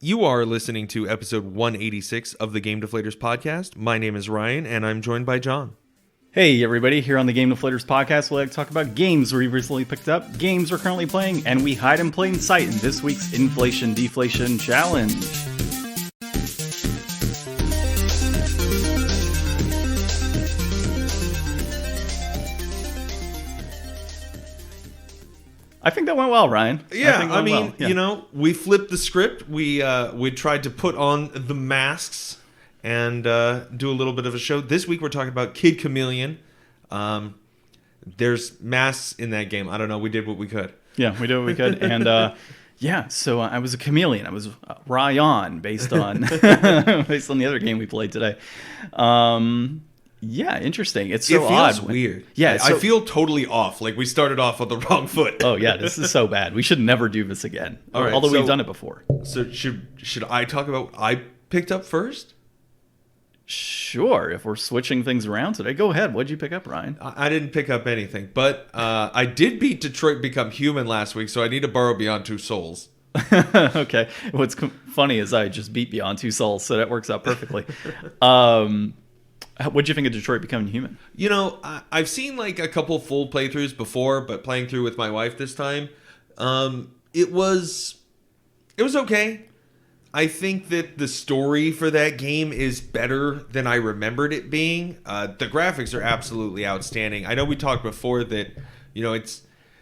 You are listening to episode 186 of the Game Deflators Podcast. My name is Ryan, and I'm joined by John. Hey everybody, here on the Game Deflators Podcast, we like to talk about games we've recently picked up, games we're currently playing, and we hide in plain sight in this week's Inflation Deflation Challenge. I think that went well, Ryan. Yeah, I mean, you know, we flipped the script. We tried to put on the masks and do a little bit of a show. This week we're talking about Kid Chameleon. There's masks in that game. I don't know. We did what we could. Yeah, we did what we could. And so I was a chameleon. I was Ryan based on based on the other game we played today. Yeah, interesting. It's so odd. It feels weird. Yeah, I feel totally off. Like we started off on the wrong foot. Oh yeah, this is so bad. We should never do this again. All right, although we've done it before. So should I talk about what I picked up first? Sure. If we're switching things around today, go ahead. What'd you pick up, Ryan? I didn't pick up anything, but I did beat Detroit Become Human last week, so I need to borrow Beyond Two Souls. Okay. What's funny is I just beat Beyond Two Souls, so that works out perfectly. What'd you think of Detroit Becoming Human? You know, I've seen like a couple full playthroughs before, but playing through with my wife this time, it was okay. I think that the story for that game is better than I remembered it being. The graphics are absolutely outstanding. I know we talked before that, you know,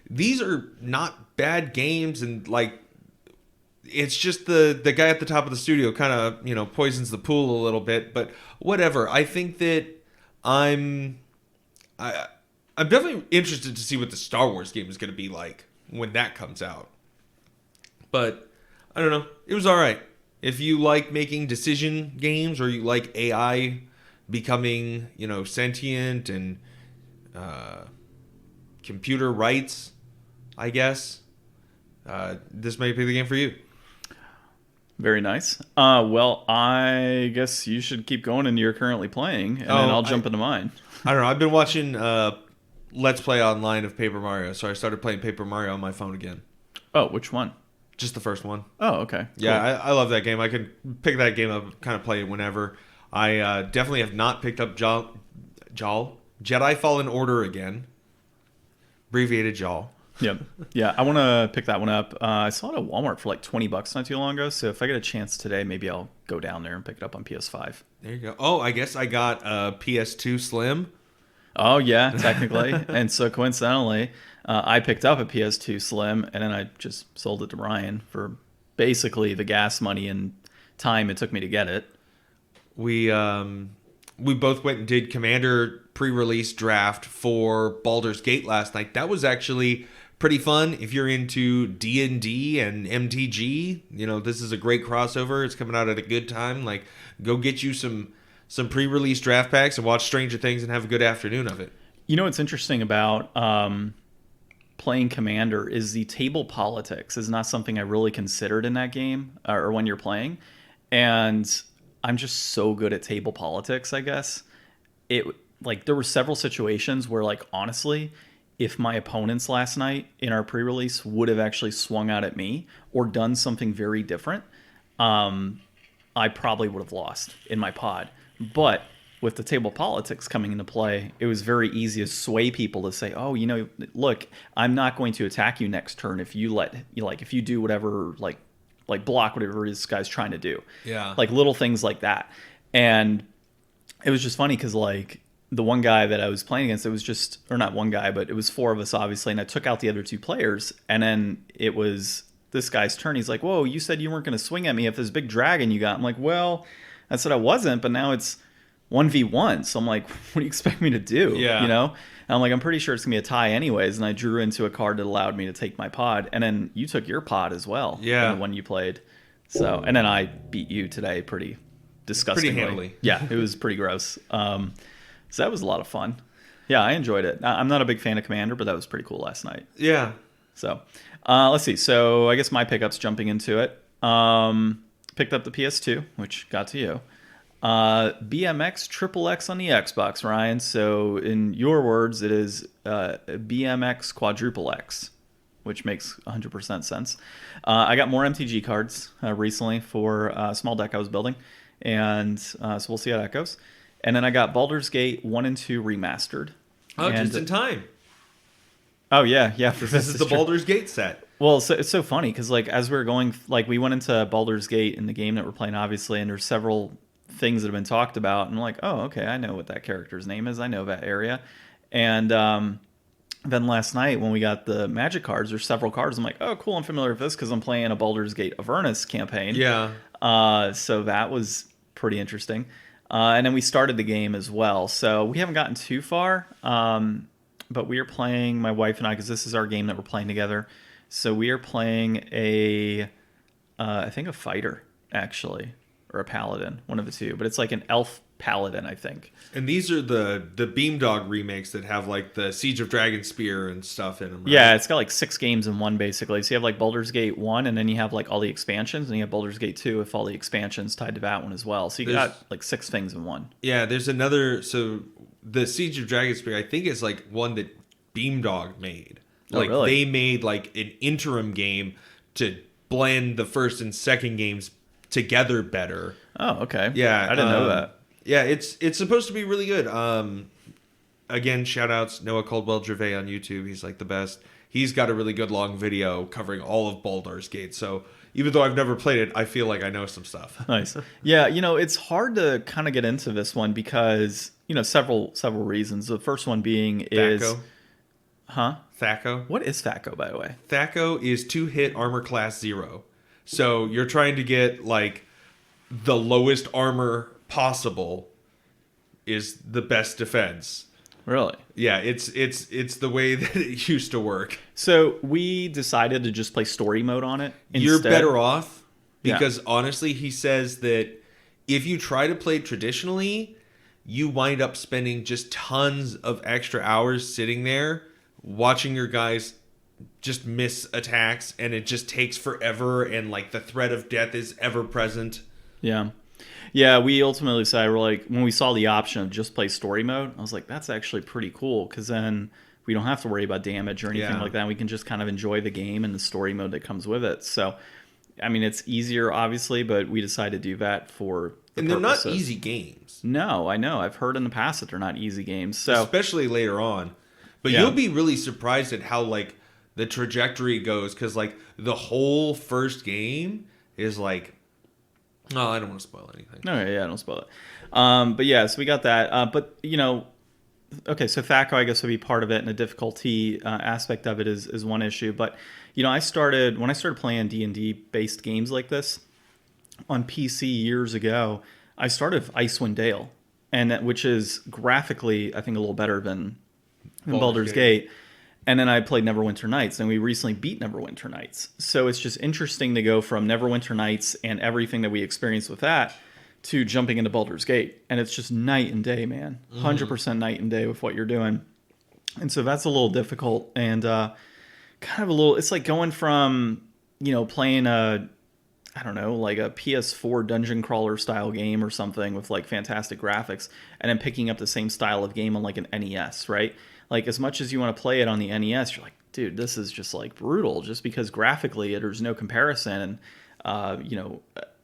these are not bad games, and like it's just the guy at the top of the studio kind of, you know, poisons the pool a little bit, but whatever. I think that I'm definitely interested to see what the Star Wars game is going to be like when that comes out. But I don't know. It was all right. If you like making decision games, or you like AI becoming, you know, sentient and computer rights, I guess, this might be the game for you. Very nice. Well, I guess you should keep going into you're currently playing, and then I'll jump into mine. I don't know. I've been watching Let's Play online of Paper Mario, so I started playing Paper Mario on my phone again. Oh, which one? Just the first one. Oh, okay. Cool. Yeah, I love that game. I can pick that game up, kind of play it whenever. I definitely have not picked up Jedi Fallen Order again. Abbreviated JAL. Yep. Yeah, I want to pick that one up. I saw it at Walmart for like $20 not too long ago, so if I get a chance today, maybe I'll go down there and pick it up on PS5. There you go. Oh, I guess I got a PS2 Slim. Oh, yeah, technically. And so coincidentally, I picked up a PS2 Slim, and then I just sold it to Ryan for basically the gas money and time it took me to get it. We both went and did Commander pre-release draft for Baldur's Gate last night. That was actually pretty fun. If you're into D&D and MTG, you know, this is a great crossover. It's coming out at a good time. Like, go get you some pre-release draft packs and watch Stranger Things and have a good afternoon of it. You know what's interesting about playing Commander is the table politics is not something I really considered in that game or when you're playing. And I'm just so good at table politics, I guess. There were several situations where, like, honestly, if my opponents last night in our pre-release would have actually swung out at me or done something very different, I probably would have lost in my pod. But with the table politics coming into play, it was very easy to sway people to say, oh, you know, look, I'm not going to attack you next turn if you if you do whatever, like block whatever this guy's trying to do. Yeah. Like little things like that. And it was just funny because, like, the one guy that I was playing against, it was just, or not one guy, but it was four of us, obviously, and I took out the other two players, and then it was this guy's turn. He's like, whoa, you said you weren't going to swing at me if this big dragon you got. I'm like, well, I said I wasn't, but now it's 1v1, so I'm like, what do you expect me to do? Yeah. You know? And I'm like, I'm pretty sure it's going to be a tie anyways, and I drew into a card that allowed me to take my pod, and then you took your pod as well. Yeah. The one you played. So, and then I beat you today pretty disgustingly. Pretty handily. Yeah, it was pretty gross. So that was a lot of fun. Yeah, I enjoyed it. I'm not a big fan of Commander, but that was pretty cool last night. Yeah. So let's see. So I guess my pickups, jumping into it. Picked up the PS2, which got to you. BMX Triple X on the Xbox, Ryan. So in your words, it is BMX Quadruple X. which makes 100% sense. I got more MTG cards recently for a small deck I was building, and so we'll see how that goes. And then I got Baldur's Gate 1 and 2 remastered. Oh, and, just in time. Oh, yeah. This is the Baldur's Gate set. Well, so it's so funny because, like, as we were going, like, we went into Baldur's Gate in the game that we're playing, obviously, and there's several things that have been talked about. And I'm like, oh, okay, I know what that character's name is. I know that area. And then last night when we got the Magic cards, there's several cards. I'm like, oh, cool, I'm familiar with this because I'm playing a Baldur's Gate Avernus campaign. Yeah. So that was pretty interesting. And then we started the game as well. So we haven't gotten too far. But we are playing, my wife and I, because this is our game that we're playing together. So we are playing I think a fighter, actually, or a paladin, one of the two. But it's like an elf paladin, I think. And these are the Beamdog remakes that have like the Siege of Dragonspear and stuff in them, right? Yeah, it's got like 6 games in one, basically. So you have like Baldur's Gate 1, and then you have like all the expansions, and you have Baldur's Gate 2 with all the expansions tied to that one as well. So you got like 6 things in one. Yeah, there's another. So the Siege of Dragonspear, I think, is like one that Beamdog made. Like, really? They made like an interim game to blend the first and second games together better. Oh, okay. Yeah, I didn't know that. Yeah, it's supposed to be really good. Again, shout outs Noah Caldwell-Gervais on YouTube. He's like the best. He's got a really good long video covering all of Baldur's Gate. So even though I've never played it, I feel like I know some stuff. Nice. Yeah, it's hard to kind of get into this one because, several reasons. The first one being is... Thaco. Huh? Thaco. What is Thaco, by the way? Thaco is 2-hit armor class 0. So you're trying to get like the lowest armor possible is the best defense. Really? Yeah, it's the way that it used to work. So we decided to just play story mode on it instead. You're better off because honestly, he says that if you try to play traditionally, you wind up spending just tons of extra hours sitting there watching your guys just miss attacks, and it just takes forever, and like the threat of death is ever present. Yeah, we ultimately decided, we're like, when we saw the option of just play story mode, I was like, that's actually pretty cool, because then we don't have to worry about damage or anything like that. We can just kind of enjoy the game and the story mode that comes with it. So, I mean, it's easier, obviously, but we decided to do that for the And they're purposes. not easy games. No, I know. I've heard in the past that they're not easy games. So especially later on. But you'll be really surprised at how, like, the trajectory goes, because, like, the whole first game is like... Oh, I don't want to spoil anything. No, yeah, don't spoil it. But yeah, so we got that. But, okay, so Thaco, I guess, would be part of it, and the difficulty aspect of it is one issue. But, when I started playing D&D based games like this on PC years ago, I started with Icewind Dale, which is graphically, I think, a little better than Baldur's Gate. And then I played Neverwinter Nights, and we recently beat Neverwinter Nights. So it's just interesting to go from Neverwinter Nights and everything that we experienced with that to jumping into Baldur's Gate. And it's just night and day, man. 100% night and day with what you're doing. And so that's a little difficult. And kind of a little, it's like going from, playing like a PS4 dungeon crawler style game or something with like fantastic graphics, and then picking up the same style of game on like an NES, right? Like, as much as you want to play it on the NES, you're like, dude, this is just like brutal, just because graphically there's no comparison, and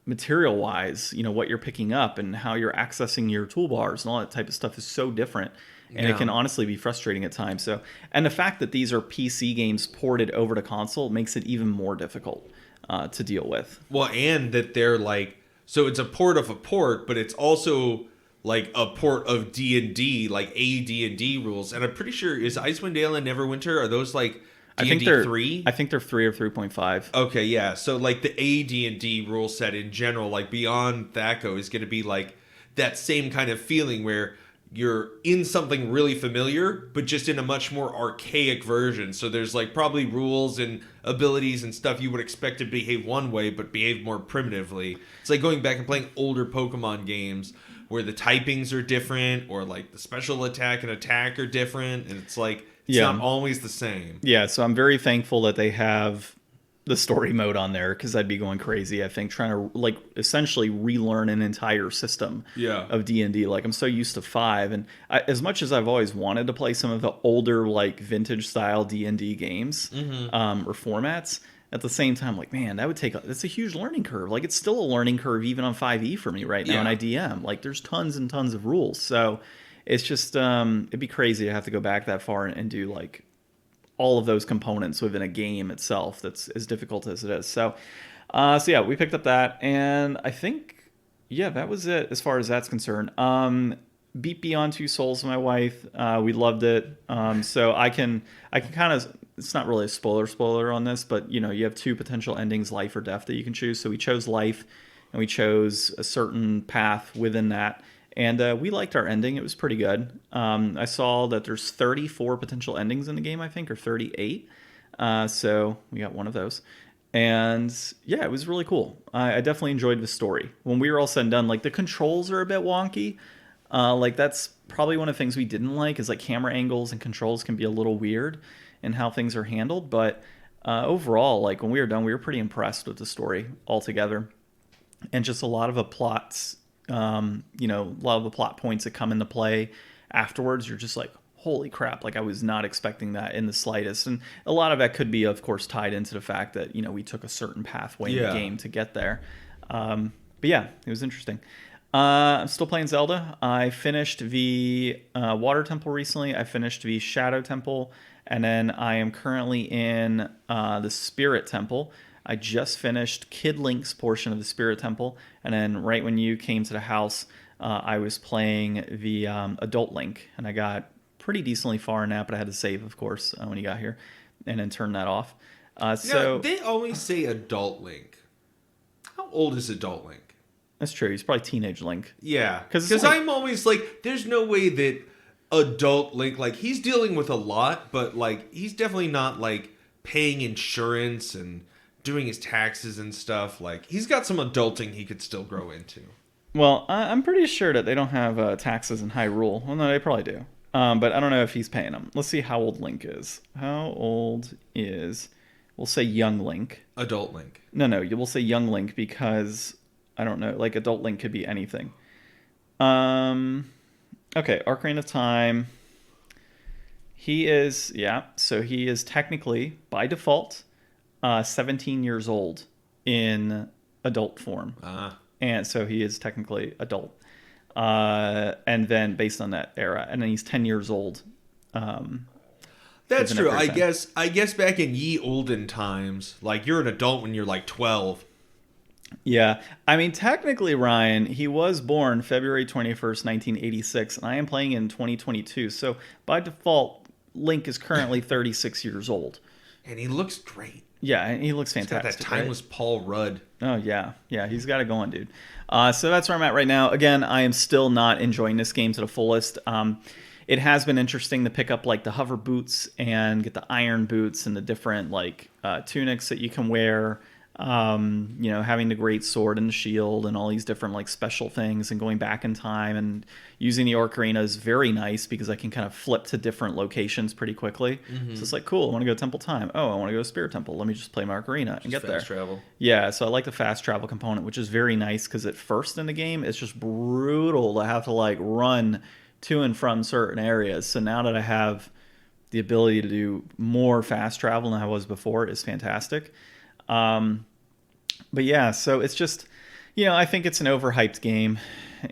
material wise, what you're picking up and how you're accessing your toolbars and all that type of stuff is so different. And it can honestly be frustrating at times. So, and the fact that these are PC games ported over to console makes it even more difficult to deal with. Well, and that they're like, so it's a port of a port, but it's also like a port of D&D, like AD&D rules. And I'm pretty sure, is Icewind Dale and Neverwinter, are those like D&D 3? I think they're 3 or 3.5. Okay, yeah. So like the AD&D rule set in general, like beyond Thaco, is going to be like that same kind of feeling where you're in something really familiar, but just in a much more archaic version. So there's like probably rules and abilities and stuff you would expect to behave one way, but behave more primitively. It's like going back and playing older Pokemon games where the typings are different, or like the special attack and attack are different, and it's like it's not always the same. Yeah, so I'm very thankful that they have the story mode on there because I'd be going crazy. I think trying to like essentially relearn an entire system of D&D. Like I'm so used to 5, and as much as I've always wanted to play some of the older like vintage style D&D games or formats, at the same time, like man, that's a huge learning curve. Like it's still a learning curve even on 5e for me right now in IDM. Like there's tons and tons of rules, so it's just it'd be crazy to have to go back that far and do like all of those components within a game itself that's as difficult as it is. So yeah, we picked up that, and I think, that was it as far as that's concerned. Beat Beyond Two Souls, my wife. We loved it. So I can kind of, it's not really a spoiler on this, but you have 2 potential endings, life or death, that you can choose. So we chose life, and we chose a certain path within that. And we liked our ending. It was pretty good. I saw that there's 34 potential endings in the game, I think, or 38. So we got one of those. And yeah, it was really cool. I definitely enjoyed the story. When we were all said and done, like the controls are a bit wonky. Like that's probably one of the things we didn't like, is like camera angles and controls can be a little weird in how things are handled. But overall, like when we were done, we were pretty impressed with the story altogether. And just a lot of the plots, a lot of the plot points that come into play afterwards, you're just like, holy crap, like I was not expecting that in the slightest. And a lot of that could be, of course, tied into the fact that, we took a certain pathway in the game to get there. But yeah, it was interesting. I'm still playing Zelda. I finished the Water Temple recently. I finished the Shadow Temple. And then I am currently in the Spirit Temple. I just finished Kid Link's portion of the Spirit Temple, and then right when you came to the house, I was playing the Adult Link, and I got pretty decently far in that, but I had to save, of course, when you got here, and then turn that off. So they always say Adult Link. How old is Adult Link? That's true. He's probably teenage Link. Yeah, because I'm always like, there's no way that Adult Link, like he's dealing with a lot, but like he's definitely not like paying insurance and doing his taxes and stuff. Like he's got some adulting he could still grow into. Well, I'm pretty sure that they don't have taxes in Hyrule. Well, no, they probably do. But I don't know if he's paying them. Let's see how old Link is. How old is, we'll say young Link. Adult Link. No, we'll say young Link because I don't know. Like Adult Link could be anything. Okay, Ocarina of Time. He is, so he is technically, by default, 17 years old in adult form. And so he is technically adult. And then based on that era, and then he's 10 years old. That's true. I guess back in ye olden times, like you're an adult when you're like 12. Yeah. I mean, technically, Ryan, he was born February 21st, 1986, and I am playing in 2022. So by default, Link is currently 36 years old. And he looks great. Yeah, and he looks fantastic. He's got that timeless Paul Rudd. Oh, yeah. Yeah, he's got it going, dude. So that's where I'm at right now. Again, I am still not enjoying this game to the fullest. It has been interesting to pick up like the hover boots and get the iron boots and the different like tunics that you can wear. Having the great sword and the shield and all these different like special things, and going back in time and using the Ocarina is very nice because I can kind of flip to different locations pretty quickly. Mm-hmm. So it's like, cool, I want to go to Temple Time. Oh, I want to go to Spirit Temple. Let me just play my Ocarina and get there. Fast travel. Yeah, so I like the fast travel component, which is very nice because at first in the game, it's just brutal to have to like run to and from certain areas. So now that I have the ability to do more fast travel than I was before, is fantastic. But yeah, so it's just, I think it's an overhyped game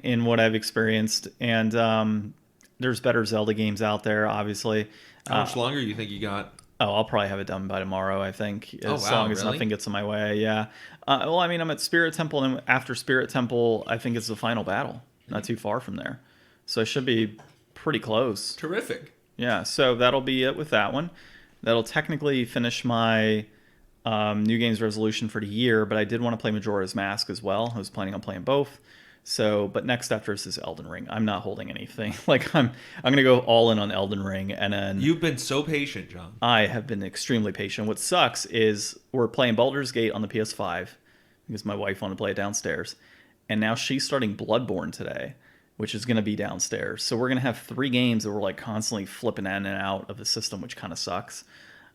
in what I've experienced. And there's better Zelda games out there, obviously. How much longer do you think you got? Oh, I'll probably have it done by tomorrow, I think, as long as nothing gets in my way. Yeah. Well, I mean, I'm at Spirit Temple, and after Spirit Temple, I think it's the final battle. Not too far from there. So I should be pretty close. Terrific. Yeah, so that'll be it with that one. That'll technically finish my New Games resolution for the year, but I did want to play Majora's Mask as well. I was planning on playing both. So, but next after this is Elden Ring. I'm not holding anything. Like I'm gonna go all in on Elden Ring, and then you've been so patient, John. I have been extremely patient. What sucks is we're playing Baldur's Gate on the PS5 because my wife wanted to play it downstairs, and now she's starting Bloodborne today, which is gonna be downstairs. So we're gonna have 3 games that we're like constantly flipping in and out of the system, which kind of sucks.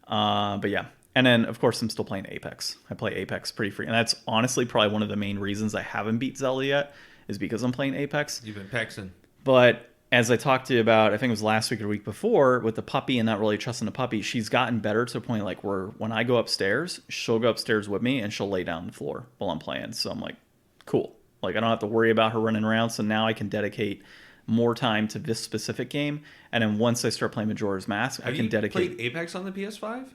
But yeah. And then, of course, I'm still playing Apex. I play Apex pretty free. And that's honestly probably one of the main reasons I haven't beat Zelda yet, is because I'm playing Apex. You've been pexing. But as I talked to you about, I think it was last week or the week before, with the puppy and not really trusting the puppy, she's gotten better to the point like where when I go upstairs, she'll go upstairs with me and she'll lay down on the floor while I'm playing. So I'm like, cool. Like I don't have to worry about her running around. So now I can dedicate more time to this specific game. And then once I start playing Majora's Mask, I can dedicate. Played Apex on the PS5?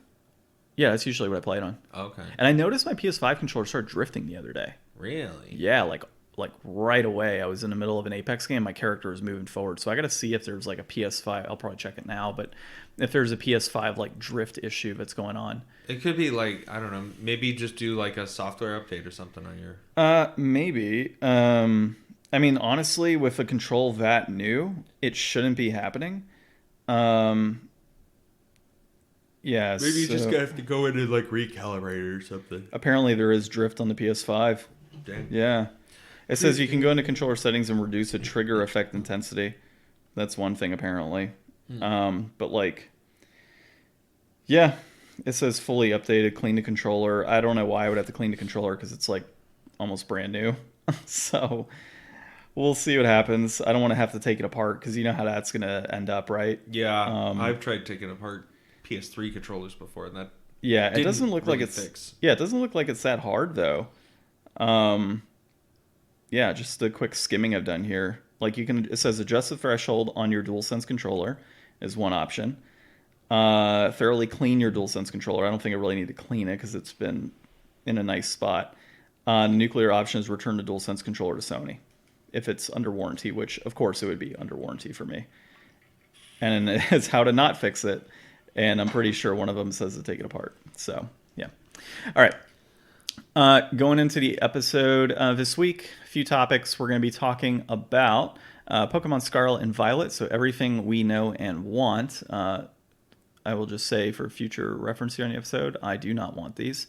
Yeah, that's usually what I play it on. Okay. And I noticed my PS5 controller started drifting the other day. Really? Yeah, like right away. I was in the middle of an Apex game. My character was moving forward. So I got to see if there's like a PS5. I'll probably check it now. But if there's a PS5 like drift issue that's going on. It could be like, I don't know, maybe just do like a software update or something on your... Maybe. I mean, honestly, with a control that new, it shouldn't be happening. Yeah, maybe you just have to go in and like recalibrate it or something. Apparently there is drift on the PS5. Dang. Yeah. It says you can go into controller settings and reduce a trigger effect intensity. That's one thing apparently. But like, yeah, it says fully updated, clean the controller. I don't know why I would have to clean the controller because it's like almost brand new. So we'll see what happens. I don't want to have to take it apart because you know how that's going to end up, right? Yeah, I've tried taking apart PS3 controllers before, and that it doesn't look really like it's fix. Yeah, it doesn't look like it's that hard though. Yeah, just a quick skimming I've done here. Like it says adjust the threshold on your DualSense controller is one option. Thoroughly clean your DualSense controller. I don't think I really need to clean it because it's been in a nice spot. The nuclear option is return the DualSense controller to Sony if it's under warranty, which of course it would be under warranty for me. And it's how to not fix it. And I'm pretty sure one of them says to take it apart. So, yeah. All right. Going into the episode this week, a few topics. We're going to be talking about Pokemon Scarlet and Violet. So everything we know and want. I will just say for future reference here on the episode, I do not want these.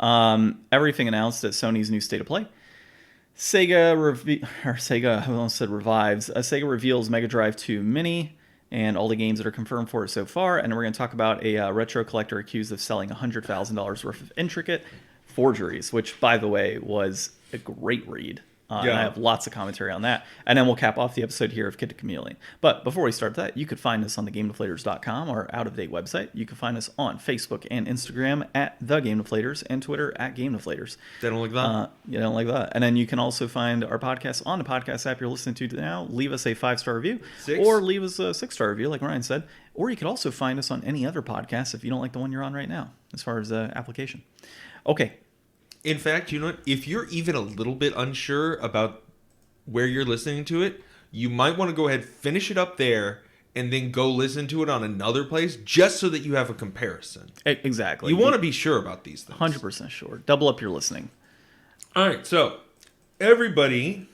Everything announced at Sony's new State of Play. Sega reveals Mega Drive 2 Mini and all the games that are confirmed for it so far. And we're going to talk about a retro collector accused of selling $100,000 worth of intricate forgeries, which, by the way, was a great read. And I have lots of commentary on that. And then we'll cap off the episode here of Kid Chameleon. But before we start that, you could find us on the GameDeflators.com, our out-of-date website. You can find us on Facebook and Instagram at The Game Deflators and Twitter at Game Deflators. They don't like that? You don't like that. And then you can also find our podcast on the podcast app you're listening to now. Leave us a 5-star review. Or leave us a 6-star review, like Ryan said. Or you could also find us on any other podcast if you don't like the one you're on right now, as far as application. Okay. In fact, you know what? If you're even a little bit unsure about where you're listening to it, you might want to go ahead, finish it up there, and then go listen to it on another place, just so that you have a comparison. Exactly. You want to be sure about these things. 100% sure. Double up your listening. All right, so everybody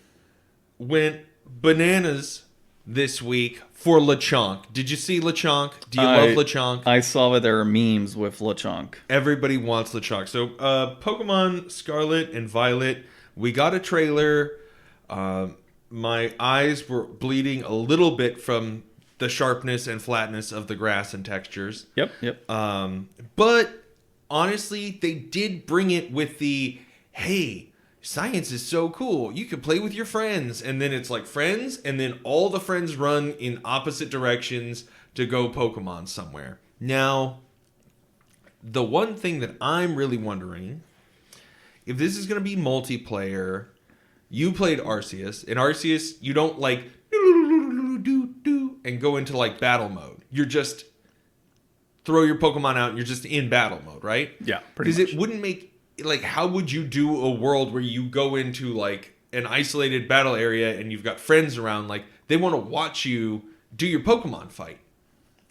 went bananas this week for Lechonk. Did you see Lechonk? Do you love Lechonk? I saw that there are memes with Lechonk. Everybody wants Lechonk. So, Pokemon Scarlet and Violet, we got a trailer. My eyes were bleeding a little bit from the sharpness and flatness of the grass and textures. Yep. But honestly, they did bring it with the, hey, science is so cool. You can play with your friends. And then it's like friends, and then all the friends run in opposite directions to go Pokemon somewhere. Now, the one thing that I'm really wondering, if this is going to be multiplayer, you played Arceus. In Arceus, you don't like and go into like battle mode. You're just throw your Pokemon out and you're just in battle mode, right? Yeah, pretty much. Because it wouldn't make... Like, how would you do a world where you go into, like, an isolated battle area and you've got friends around? Like, they want to watch you do your Pokemon fight.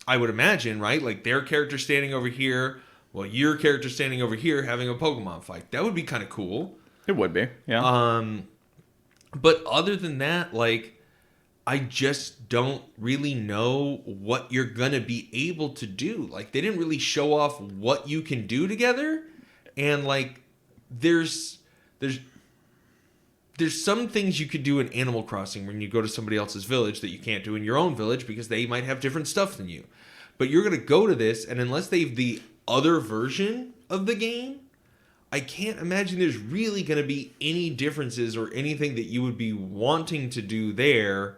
I would imagine, right? Like, their character standing over here, while your character standing over here having a Pokemon fight. That would be kind of cool. It would be, yeah. But other than that, like, I just don't really know what you're going to be able to do. Like, they didn't really show off what you can do together. And like, there's some things you could do in Animal Crossing when you go to somebody else's village that you can't do in your own village because they might have different stuff than you. But you're going to go to this, and unless they've the other version of the game, I can't imagine there's really going to be any differences or anything that you would be wanting to do there,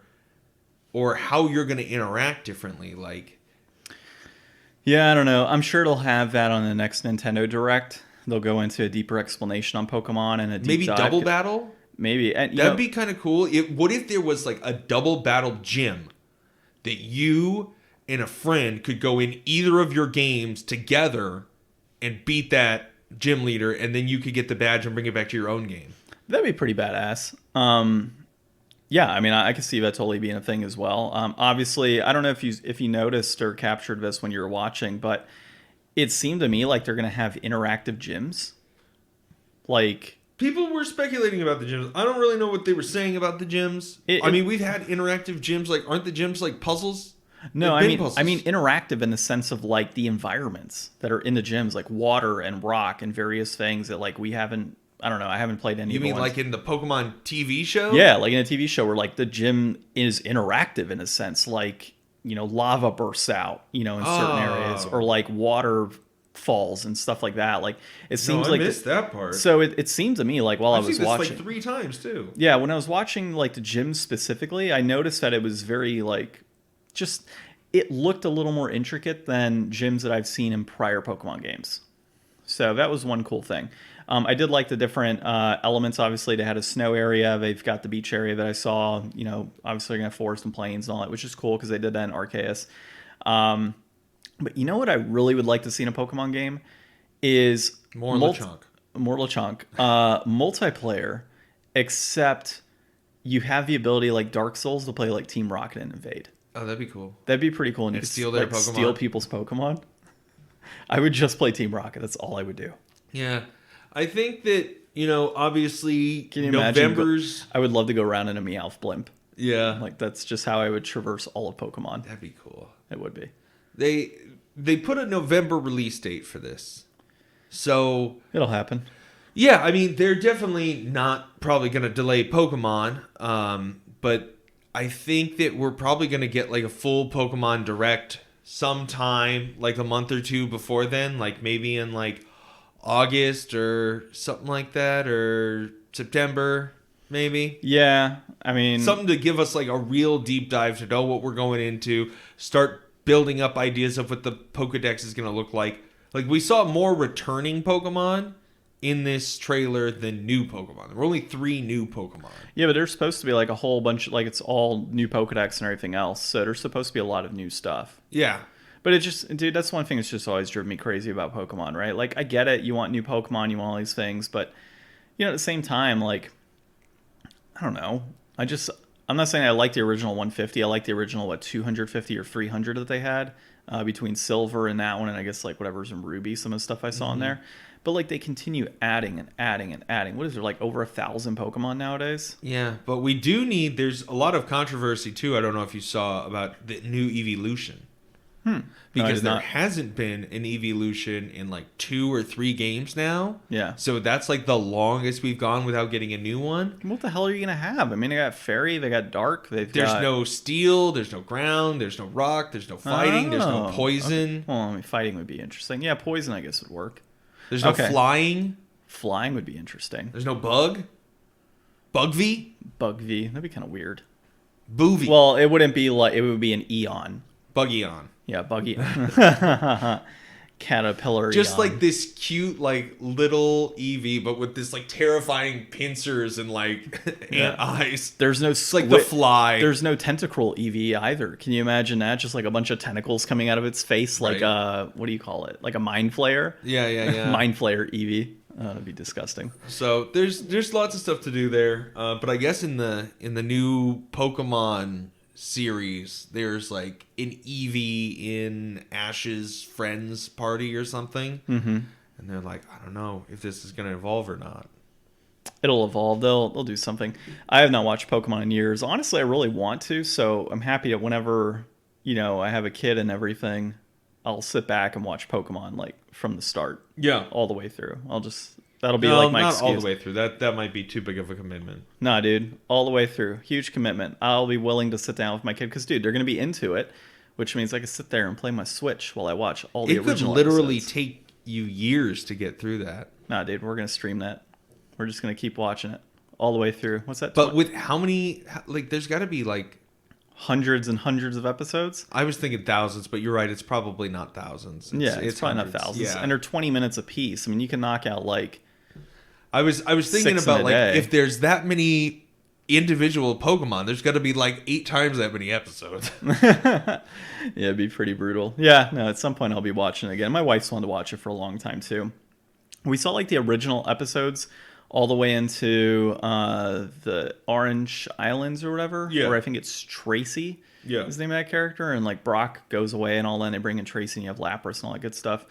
or how you're going to interact differently. Like, yeah, I don't know. I'm sure it'll have that on the next Nintendo Direct. They'll go into a deeper explanation on Pokemon and a deep maybe dive. double battle. Maybe That'd be kind of cool. What if there was like a double battle gym that you and a friend could go in either of your games together and beat that gym leader, and then you could get the badge and bring it back to your own game? That'd be pretty badass. Yeah, I mean, I could see that totally being a thing as well. Obviously, I don't know if you noticed or captured this when you were watching, but it seemed to me like they're going to have interactive gyms. Like, people were speculating about the gyms. I don't really know what they were saying about the gyms. I mean, we've had interactive gyms. Like, aren't the gyms like puzzles? No, Like I mean interactive in the sense of like the environments that are in the gyms, like water and rock and various things that like we haven't. I don't know. I haven't played any. You of the mean ones. like in the Pokemon TV show? Yeah, like in a TV show where like the gym is interactive in a sense, like, you know, lava bursts out, you know, in certain areas, or like water falls and stuff like that. Like, it seems like I missed that part. So it seemed to me like while I was seen this watching, like 3 times too. yeah, when I was watching like the gym specifically, I noticed that it was very like just it looked a little more intricate than gyms that I've seen in prior Pokemon games. So that was one cool thing. I did like the different elements. Obviously, they had a snow area. They've got the beach area that I saw. You know, obviously, they're going to have forest and plains and all that, which is cool because they did that in Arceus. But you know what I really would like to see in a Pokemon game is More Lechonk. Multiplayer, except you have the ability, like Dark Souls, to play like Team Rocket and invade. Oh, that'd be cool. That'd be pretty cool. And you And could steal their like, Pokemon. steal people's Pokemon. I would just play Team Rocket. That's all I would do. Yeah. I think that, you know, obviously Can you November's... I would love to go around in a Meowth blimp. Yeah. Like, that's just how I would traverse all of Pokemon. That'd be cool. It would be. They put a November release date for this. So... It'll happen. Yeah, I mean, they're definitely not probably going to delay Pokemon. But I think that we're probably going to get like a full Pokemon Direct sometime, like a month or two before then. Like maybe in like August or something like that, or September, maybe. Yeah, I mean... Something to give us like a real deep dive to know what we're going into, start building up ideas of what the Pokedex is going to look like. Like, we saw more returning Pokemon in this trailer than new Pokemon. There were only 3 new Pokemon. Yeah, but there's supposed to be like a whole bunch, like it's all new Pokedex and everything else, so there's supposed to be a lot of new stuff. Yeah. But it just, dude, that's one thing that's just always driven me crazy about Pokemon, right? Like, I get it, you want new Pokemon, you want all these things, but, you know, at the same time, like, I don't know. I'm not saying I like the original 150. I like the original, 250 or 300 that they had between Silver and that one, and I guess, like, whatever's in Ruby, some of the stuff I saw in there. But, like, they continue adding and adding and adding. What is there, like, over 1,000 Pokemon nowadays? Yeah, but we do need... There's a lot of controversy, too. I don't know if you saw about the new Evolution. Because there hasn't been an Evolution in like 2 or 3 games now. Yeah. So that's like the longest we've gone without getting a new one. What the hell are you going to have? I mean, they got Fairy, they got Dark. There's no Steel, there's no Ground, there's no Rock, there's no Fighting, there's no Poison. Okay. Well, I mean, Fighting would be interesting. Yeah, Poison, I guess, would work. There's no Flying. Flying would be interesting. There's no Bug. Bug V? Bug V. That'd be kind of weird. Boovie. Well, it wouldn't be like... It would be an Eon. Buggeon. Yeah, Buggy. Caterpillar. Just like this cute, like, little Eevee, but with this, like, terrifying pincers and, like, ant eyes. There's no... It's like the Fly. There's no tentacruel Eevee either. Can you imagine that? Just, like, a bunch of tentacles coming out of its face, like, what do you call it? Like a Mind Flayer? Yeah. Mind Flayer Eevee. That'd be disgusting. So, there's lots of stuff to do there. But I guess in the new Pokemon series, there's like an Eevee in Ash's friends party or something, and they're like, I don't know if this is going to evolve or not. It'll evolve. They'll do something. I have not watched Pokemon in years. Honestly, I really want to, so I'm happy that whenever, you know, I have a kid and everything, I'll sit back and watch Pokemon like from the start, all the way through. That'll be like my excuse. Not all the way through. That might be too big of a commitment. Nah, dude. All the way through. Huge commitment. I'll be willing to sit down with my kid because, dude, they're going to be into it, which means I can sit there and play my Switch while I watch all the original episodes. It could literally episodes. take you years to get through that. Nah, dude, we're gonna stream that. We're just gonna keep watching it all the way through. What's that? But with how many? Like, there's got to be like hundreds and hundreds of episodes. I was thinking thousands, but you're right. It's probably not thousands. It's probably hundreds. not thousands. Yeah. And they're 20 minutes a piece. I mean, you can knock out like. I was thinking about like if there's that many individual Pokemon, there's got to be like 8 times that many episodes. Yeah, it'd be pretty brutal. Yeah, no, at some point I'll be watching it again. My wife's wanted to watch it for a long time too. We saw like the original episodes all the way into the Orange Islands or whatever. Yeah. Where I think it's Tracy. Yeah. Is the name of that character. And like Brock goes away and all that. And they bring in Tracy and you have Lapras and all that good stuff.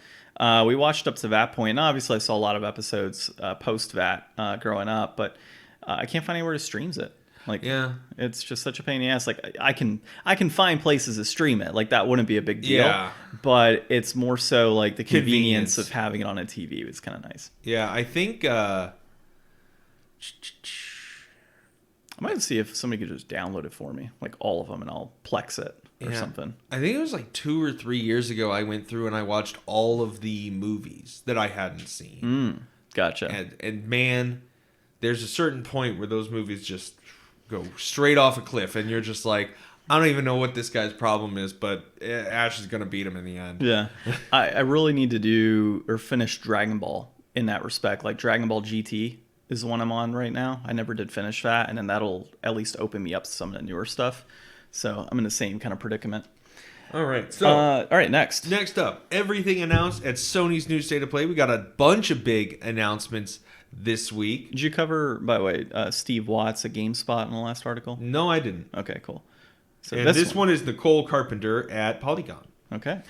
We watched up to that point. And obviously I saw a lot of episodes post-VAT growing up. But I can't find anywhere to streams it. Like, yeah, it's just such a pain in the ass. Like, I can find places to stream it. Like, that wouldn't be a big deal. Yeah. But it's more so like the convenience of having it on a TV is kind of nice. Yeah, I think I might see if somebody could just download it for me, like all of them, and I'll Plex it or something. I think it was like 2 or 3 years ago I went through and I watched all of the movies that I hadn't seen. Gotcha. And man, there's a certain point where those movies just go straight off a cliff, and you're just like, I don't even know what this guy's problem is, but Ash is going to beat him in the end. Yeah. I really need to do or finish Dragon Ball in that respect. Like Dragon Ball GT is the one I'm on right now. I never did finish that, and then that'll at least open me up to some of the newer stuff. So I'm in the same kind of predicament. All right. So, all right, next. Next up, everything announced at Sony's new State of Play. We got a bunch of big announcements this week. Did you cover, by the way, Steve Watts at GameSpot in the last article? No, I didn't. Okay, cool. So and this one is Nicole Carpenter at Polygon. Okay.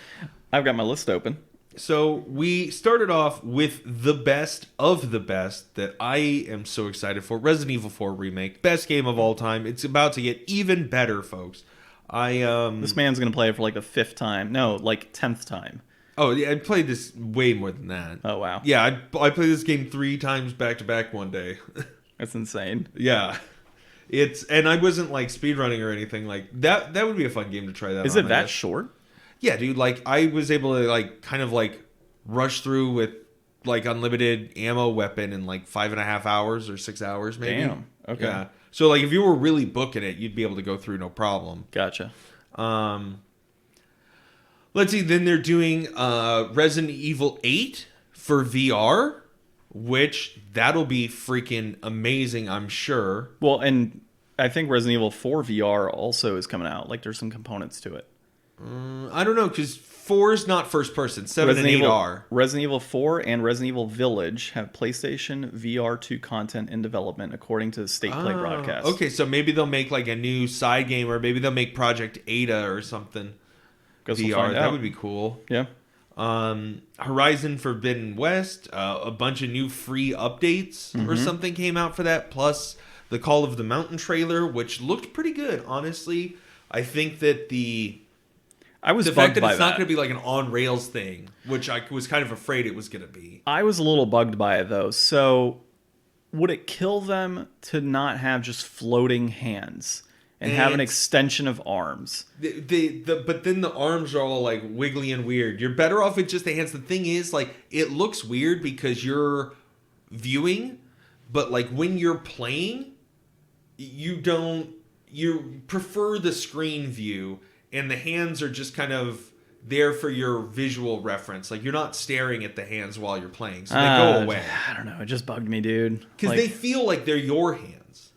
I've got my list open. So we started off with the best of the best that I am so excited for. Resident Evil 4 Remake. Best game of all time. It's about to get even better, folks. This man's going to play it for like the 5th time. No, like 10th time. Oh, yeah, I played this way more than that. Oh, wow. Yeah, I played this game 3 times back-to-back one day. That's insane. Yeah. And I wasn't like speedrunning or anything like that. That would be a fun game to try that. Is it that short? Yeah, dude. Like I was able to like kind of like rush through with like unlimited ammo weapon in like 5.5 hours or 6 hours, maybe. Damn. Okay. Yeah. So like if you were really booking it, you'd be able to go through no problem. Gotcha. Let's see. Then they're doing Resident Evil 8 for VR, which that'll be freaking amazing, I'm sure. Well, and I think Resident Evil 4 VR also is coming out. Like there's some components to it. I don't know, because 4 is not first person. 7 and 8 are. Resident Evil 4 and Resident Evil Village have PlayStation VR 2 content in development, according to the State Play broadcast. Okay, so maybe they'll make like a new side game, or maybe they'll make Project Ada or something. Guess VR, we'll find out. That would be cool. Yeah. Horizon Forbidden West, a bunch of new free updates or something came out for that, plus the Call of the Mountain trailer, which looked pretty good, honestly. I think that the fact that it's not going to be like an on-rails thing, which I was kind of afraid it was going to be. I was a little bugged by it, though. So would it kill them to not have just floating hands and have an extension of arms? But then the arms are all like wiggly and weird. You're better off with just the hands. The thing is, like, it looks weird because you're viewing, but like when you're playing, you prefer the screen view. And the hands are just kind of there for your visual reference. Like, you're not staring at the hands while you're playing. So they go away. I don't know. It just bugged me, dude. Because they feel like they're your hands.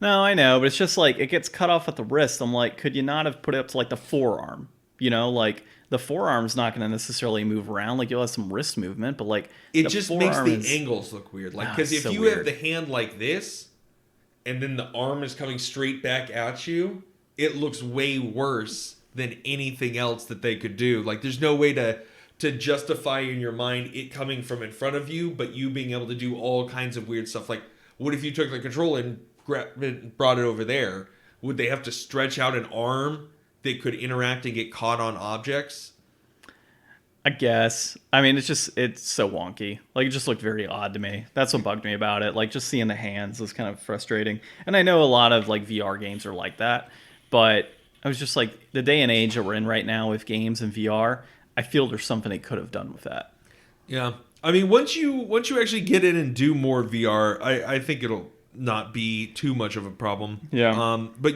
No, I know. But it's just like, it gets cut off at the wrist. I'm like, could you not have put it up to like the forearm? You know, like the forearm's not going to necessarily move around. Like, you'll have some wrist movement. But like, it just makes the angles look weird. Like, because if you have the hand like this, and then the arm is coming straight back at you, it looks way worse than anything else that they could do. Like, there's no way to justify in your mind it coming from in front of you, but you being able to do all kinds of weird stuff. Like, what if you took the controller and brought it over there? Would they have to stretch out an arm that could interact and get caught on objects? I guess. I mean, it's so wonky. Like, it just looked very odd to me. That's what bugged me about it. Like, just seeing the hands was kind of frustrating. And I know a lot of like VR games are like that. But I was just like, the day and age that we're in right now with games and VR, I feel there's something they could have done with that. Yeah. I mean, once you actually get in and do more VR, I think it'll not be too much of a problem. Yeah. But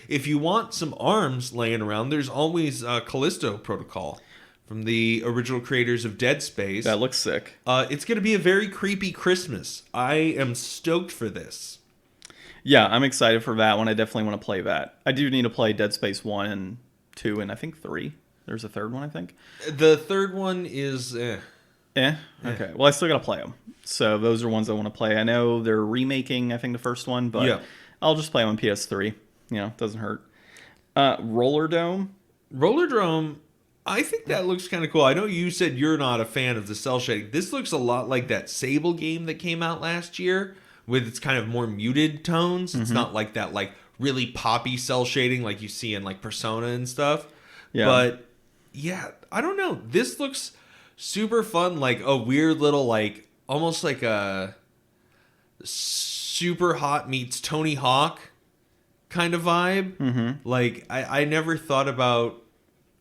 if you want some arms laying around, there's always Callisto Protocol from the original creators of Dead Space. That looks sick. It's going to be a very creepy Christmas. I am stoked for this. Yeah, I'm excited for that one. I definitely want to play that. I do need to play Dead Space 1 and 2 and I think 3. There's a third one, I think. The third one is... Okay. Well, I still got to play them. So those are ones I want to play. I know they're remaking, I think, the first one, but I'll just play them on PS3. It doesn't hurt. Roller Dome. Roller Dome, I think that looks kind of cool. I know you said you're not a fan of the cell shading. This looks a lot like that Sable game that came out last year with its kind of more muted tones. It's not like that really poppy cell shading like you see in Persona and stuff. Yeah. But yeah, I don't know. This looks super fun, like a weird little almost like a Super Hot meets Tony Hawk kind of vibe. I never thought about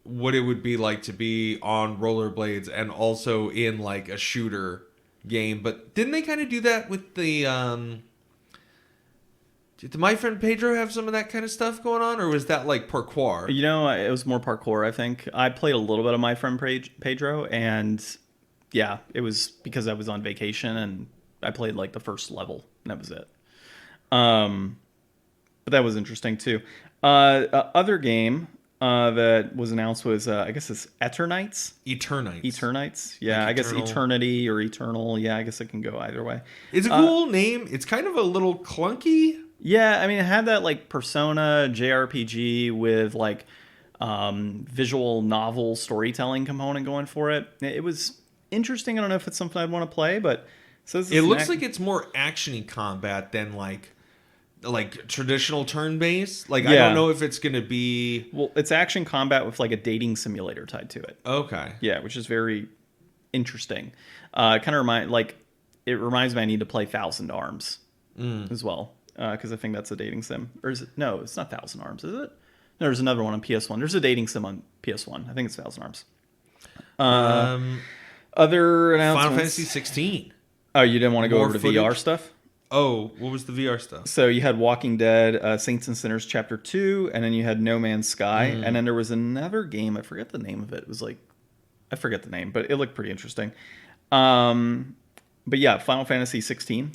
what it would be like to be on rollerblades and also in a shooter game. But didn't they kind of do that with the did My Friend Pedro have some of that kind of stuff going on, or was that parkour? It was more parkour, I think. I played a little bit of My Friend Pedro, and yeah, it was because I was on vacation, and I played the first level, and that was it. But that was interesting, too. Other game that was announced was, I guess it's Eternights? Eternights. Yeah, I guess Eternity or Eternal. Yeah, I guess it can go either way. It's a cool name. It's kind of a little clunky. Yeah, I mean, it had that Persona JRPG with visual novel storytelling component going for it. It was interesting. I don't know if it's something I'd want to play, but it looks like it's more action-y combat than traditional turn-based. I don't know if it's going to be... Well, it's action combat with a dating simulator tied to it. Okay. Yeah, which is very interesting. Kind of reminds me I need to play Thousand Arms as well. Because I think that's a dating sim. Or is it? No, it's not Thousand Arms, is it? No, there's another one on PS1. There's a dating sim on PS1. I think it's Thousand Arms. Other announcements. Final Fantasy 16. Oh, you didn't want to go over to VR stuff? Oh, what was the VR stuff? So you had Walking Dead, Saints and Sinners Chapter 2, and then you had No Man's Sky, and then there was another game. I forget the name of it. It was I forget the name, but it looked pretty interesting. But yeah, Final Fantasy 16,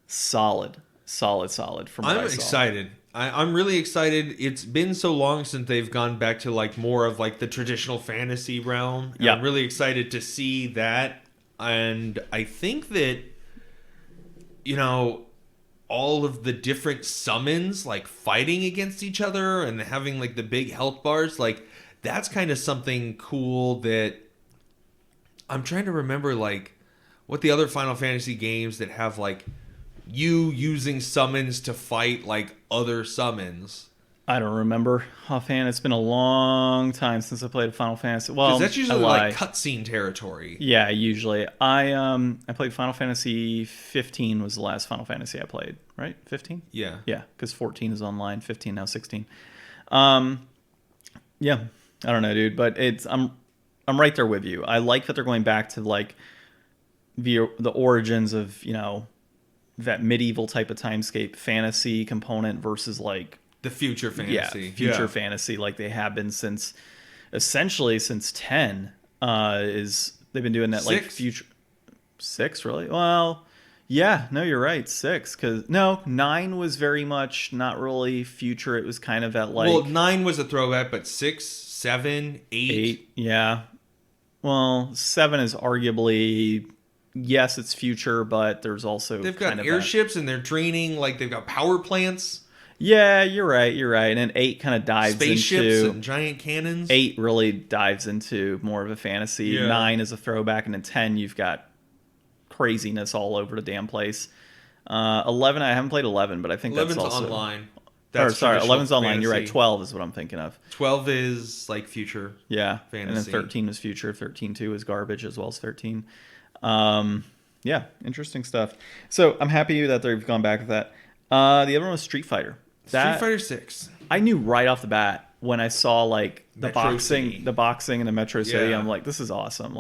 solid. From what I'm excited. I'm really excited. It's been so long since they've gone back to more of the traditional fantasy realm. Yeah. I'm really excited to see that. And I think that, all of the different summons, fighting against each other and having the big health bars, that's kind of something cool that I'm trying to remember, what the other Final Fantasy games that have you using summons to fight other summons. I don't remember offhand. It's been a long time since I played Final Fantasy. Well, because that's usually cutscene territory. Yeah, usually. I played Final Fantasy 15 was the last Final Fantasy I played. Right, 15. Yeah, because 14 is online, 15 now 16. Yeah, I don't know, dude, but I'm right there with you. I like that they're going back to the origins of that medieval type of timescape fantasy component versus the future fantasy. Yeah, fantasy they have been since 10 is they've been doing that 6? Future 6 really? Well, yeah, no, you're right, 6 cuz 9 was very much not really future. It was kind of that well, 9 was a throwback, but 6, 7, 8, yeah. Well, 7 is arguably yes, it's future, but there's also they've got airships and they're training they've got power plants. Yeah, you're right. And then 8 kind of dives spaceships and giant cannons. 8 really dives into more of a fantasy. Yeah. 9 is a throwback, and then 10 you've got craziness all over the damn place. 11, I haven't played 11, but I think 11's that's also online. 11's online. Fantasy. You're right. 12 is what I'm thinking of. 12 is future. Yeah, fantasy. And then 13 is future. 13-2 is garbage as well as 13. Yeah, interesting stuff. So I'm happy that they've gone back with that. The other one was Street Fighter. Street Fighter 6. I knew right off the bat when I saw the Metro boxing City. in the Metro City. Yeah. I'm like, this is awesome.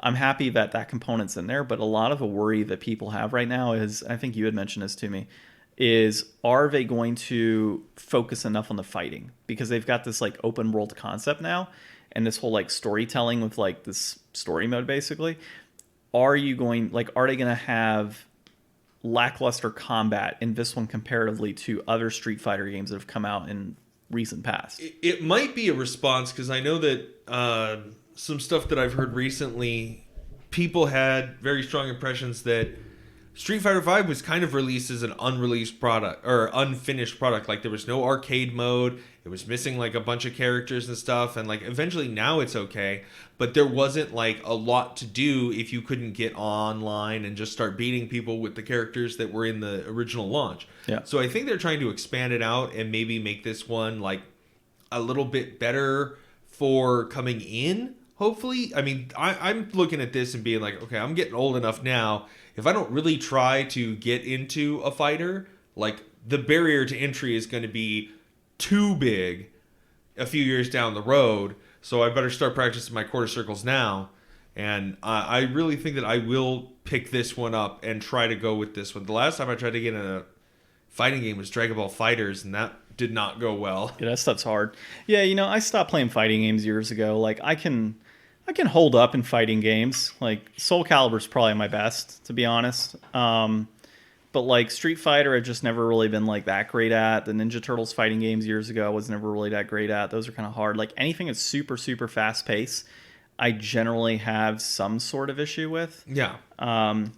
I'm happy that that component's in there, but a lot of the worry that people have right now is, I think you had mentioned this to me, is are they going to focus enough on the fighting? Because they've got this like open world concept now and this whole like storytelling with like this story mode basically. Are they going to have lackluster combat in this one comparatively to other Street Fighter games that have come out in recent past? It might be a response, because I know that some stuff that I've heard recently, people had very strong impressions that Street Fighter V was kind of released as an unreleased product or unfinished product. Like there was no arcade mode. It was missing like a bunch of characters and stuff. And like eventually now it's okay. But there wasn't like a lot to do if you couldn't get online and just start beating people with the characters that were in the original launch. Yeah. So I think they're trying to expand it out and maybe make this one like a little bit better for coming in. Hopefully. I mean, I'm looking at this and being like, okay, I'm getting old enough now. If I don't really try to get into a fighter, like the barrier to entry is going to be too big a few years down the road. So I better start practicing my quarter circles now. And I really think that I will pick this one up and try to go with this one. The last time I tried to get in a fighting game was Dragon Ball FighterZ, and that did not go well. Yeah, that stuff's hard. Yeah, I stopped playing fighting games years ago. Like I can hold up in fighting games. Like Soul Calibur's probably my best, to be honest. But like Street Fighter, I've just never really been like that great at. The Ninja Turtles fighting games years ago, I was never really that great at. Those are kind of hard. Like anything that's super, super fast paced, I generally have some sort of issue with. Yeah.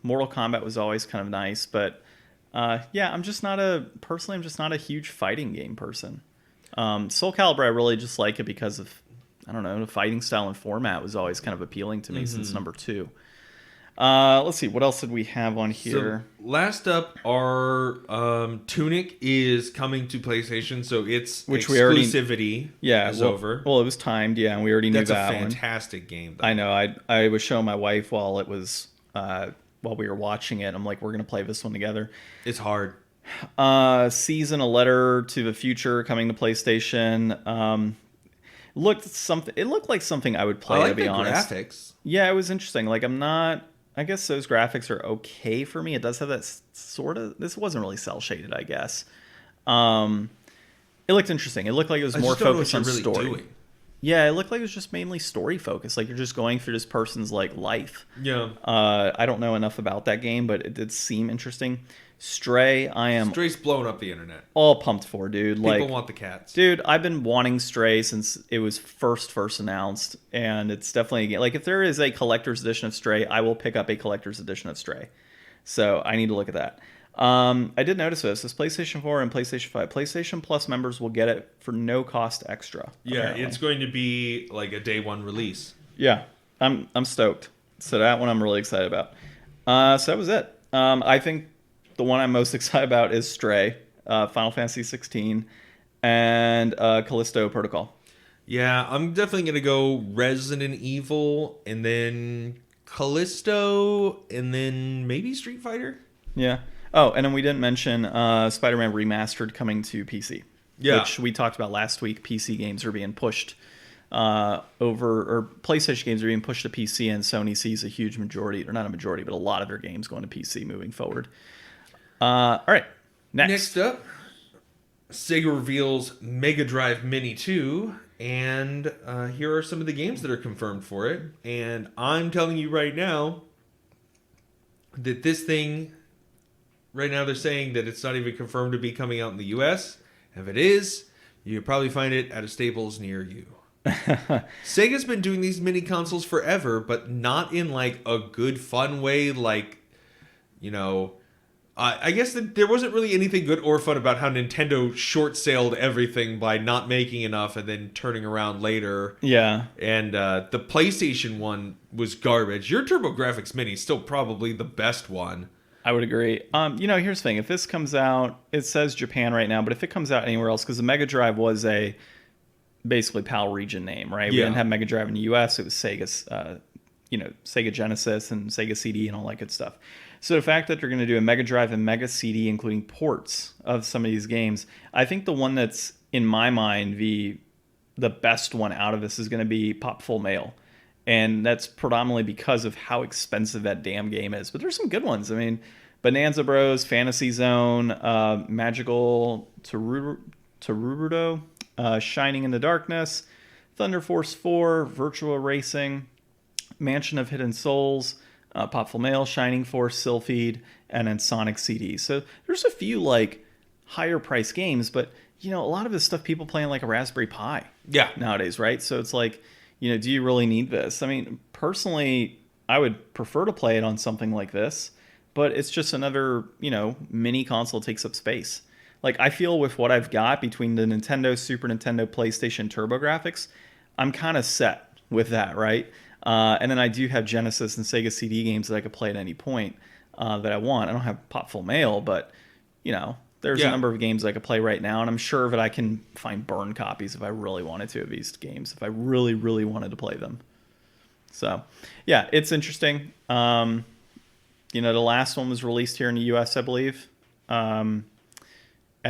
Mortal Kombat was always kind of nice, but yeah, I'm just not a huge fighting game person. Soul Calibur, I really just like it because of, I don't know, the fighting style and format was always kind of appealing to me since number 2. Let's see, what else did we have on here? So last up, our Tunic is coming to PlayStation, so its exclusivity is over. Well, it was timed, yeah, and we already knew that. That's a fantastic game, though. I know. I was showing my wife while it was while we were watching it. I'm like, we're gonna play this one together. It's hard. Season, a letter to the future, coming to PlayStation. It looked like something I would play. I like to be the honest. graphics. Yeah, it was interesting. Like I guess those graphics are okay for me. It does have that sort of. This wasn't really cel shaded, I guess. It looked interesting. It looked like it was more focused on really story. Doing. Yeah, it looked like it was just mainly story focused. Like you're just going through this person's like life. Yeah. I don't know enough about that game, but it did seem interesting. Stray, Stray's blowing up the internet. All pumped for, dude. People want the cats. Dude, I've been wanting Stray since it was first announced, and it's definitely like if there is a collector's edition of Stray, I will pick up a collector's edition of Stray. So I need to look at that. I did notice this. This PlayStation 4 and PlayStation 5. PlayStation Plus members will get it for no cost extra. Yeah, apparently. It's going to be like a day one release. Yeah, I'm stoked. So that one I'm really excited about. So that was it. I think the one I'm most excited about is Stray, Final Fantasy 16, and Callisto Protocol. Yeah, I'm definitely going to go Resident Evil, and then Callisto, and then maybe Street Fighter. Yeah. Oh, and then we didn't mention Spider-Man Remastered coming to PC. Yeah. Which we talked about last week. PC games are being pushed or PlayStation games are being pushed to PC, and Sony sees a huge majority, or not a majority, but a lot of their games going to PC moving forward. All right. Next up, Sega reveals Mega Drive Mini 2, and here are some of the games that are confirmed for it. And I'm telling you right now that this thing, right now they're saying that it's not even confirmed to be coming out in the US. If it is, you can probably find it at a Staples near you. Sega's been doing these mini consoles forever, but not in like a good fun way. Like, I guess that there wasn't really anything good or fun about how Nintendo short-sailed everything by not making enough and then turning around later. Yeah. And the PlayStation one was garbage. Your TurboGrafx Mini is still probably the best one. I would agree. Here's the thing. If this comes out, it says Japan right now, but if it comes out anywhere else, because the Mega Drive was a basically PAL region name, right? We didn't have Mega Drive in the US. It was Sega's, Sega Genesis and Sega CD and all that good stuff. So the fact that they're going to do a Mega Drive and Mega CD, including ports of some of these games, I think the one that's, in my mind, the best one out of this is going to be Pop Full Mail. And that's predominantly because of how expensive that damn game is. But there's some good ones. I mean, Bonanza Bros, Fantasy Zone, Magical Terurudo, Shining in the Darkness, Thunder Force 4, Virtua Racing, Mansion of Hidden Souls, Popful Mail, Shining Force, Sylphied, and then Sonic CD. So there's a few like higher price games, but a lot of this stuff people play on like a Raspberry Pi nowadays, right? So it's like, do you really need this? I mean, personally, I would prefer to play it on something like this, but it's just another, mini console takes up space. Like, I feel with what I've got between the Nintendo, Super Nintendo, PlayStation, TurboGrafx, I'm kind of set with that, right? And then I do have Genesis and Sega CD games that I could play at any point that I want. I don't have Popful Mail, but, there's a number of games I could play right now, and I'm sure that I can find burn copies if I really wanted to of these games, if I really, really wanted to play them. So, yeah, it's interesting. The last one was released here in the US, I believe. And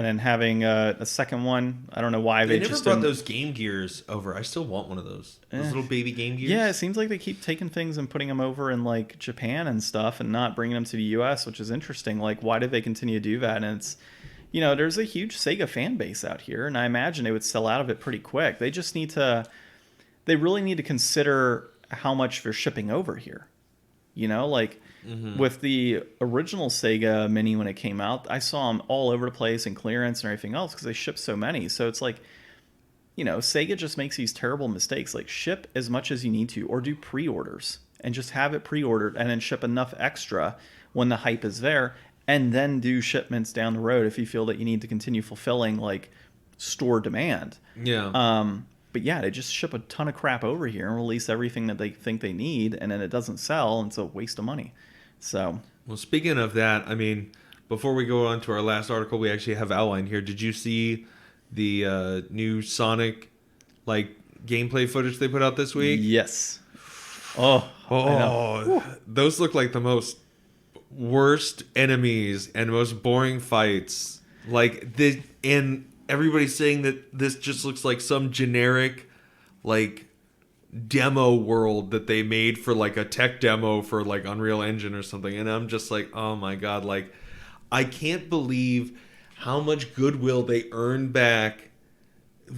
then having a second one, I don't know why they never brought those Game Gears over. I still want one of those. Those little baby Game Gears. Yeah, it seems like they keep taking things and putting them over in like Japan and stuff, and not bringing them to the U.S., which is interesting. Like, why did they continue to do that? And it's, there's a huge Sega fan base out here, and I imagine they would sell out of it pretty quick. They just need to, they really need to consider how much they're shipping over here. With the original Sega Mini when it came out, I saw them all over the place and clearance and everything else because they shipped so many. So it's like, Sega just makes these terrible mistakes. Like, ship as much as you need to, or do pre-orders and just have it pre-ordered and then ship enough extra when the hype is there, and then do shipments down the road if you feel that you need to continue fulfilling like store demand. Yeah. But yeah, they just ship a ton of crap over here and release everything that they think they need, and then it doesn't sell, and it's a waste of money. So, well, speaking of that, I mean, before we go on to our last article, we actually have outlined here. Did you see the new Sonic gameplay footage they put out this week? Yes. Oh, those look like the most worst enemies and most boring fights. And everybody's saying that this just looks like some generic demo world that they made for a tech demo for Unreal Engine or something, and I'm just like, oh my god, I can't believe how much goodwill they earned back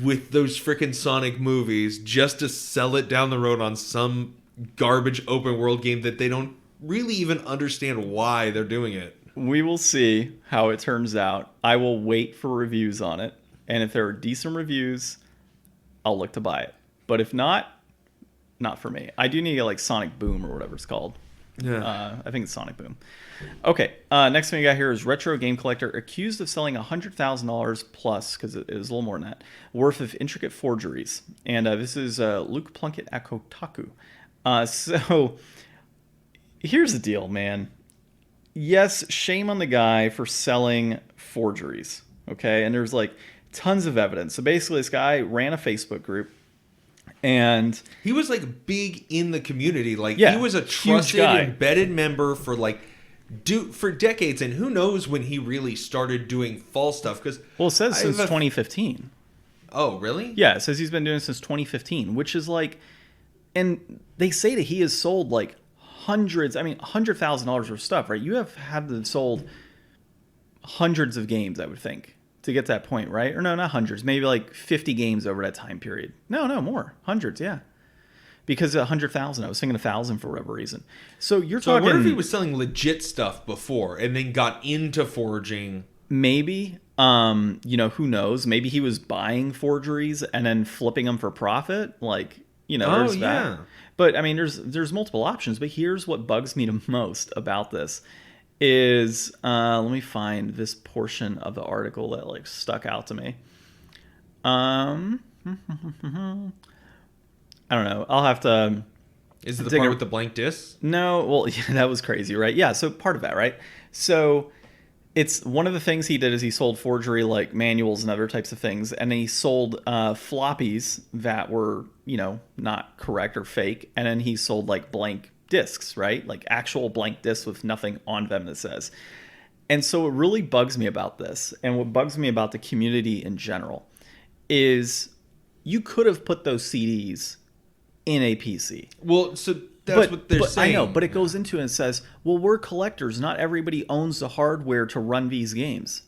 with those freaking Sonic movies just to sell it down the road on some garbage open world game that they don't really even understand why they're doing it. We will see how it turns out. I will wait for reviews on it, and if there are decent reviews, I'll look to buy it. But if not for me. I do need to get Sonic Boom or whatever it's called. Yeah. I think it's Sonic Boom. Okay. Next thing we got here is Retro Game Collector accused of selling $100,000 plus, because it was a little more than that, worth of intricate forgeries. And this is Luke Plunkett at Kotaku. So here's the deal, man. Yes, shame on the guy for selling forgeries. Okay. And there's tons of evidence. So basically this guy ran a Facebook group, and he was big in the community. He was a trusted, embedded member for for decades. And who knows when he really started doing false stuff? Because it says since 2015. Oh, really? Yeah, it says he's been doing it since 2015, which is and they say that he has sold hundreds. I mean, $100,000 worth of stuff, right? You have sold hundreds of games, I would think, to get to that point, right? Or no, not hundreds, maybe 50 games over that time period. No, more. Hundreds, yeah. Because 100,000, I was thinking 1,000 for whatever reason. So you're talking... I wonder if he was selling legit stuff before and then got into forging. Maybe. Who knows? Maybe he was buying forgeries and then flipping them for profit. There's that. Yeah. But, I mean, there's multiple options. But here's what bugs me the most about this. Is let me find this portion of the article that stuck out to me. I don't know. I'll have to. Is it the part with the blank discs? No. Well, yeah, that was crazy, right? Yeah. So part of that, right? So it's one of the things he did is he sold forgery manuals and other types of things, and then he sold floppies that were not correct or fake, and then he sold blank discs, right? Actual blank discs with nothing on them that says. And so what really bugs me about this, and what bugs me about the community in general, is you could have put those CDs in a PC. Well, so that's what they're saying. I know, but it goes into it and says, well, we're collectors. Not everybody owns the hardware to run these games.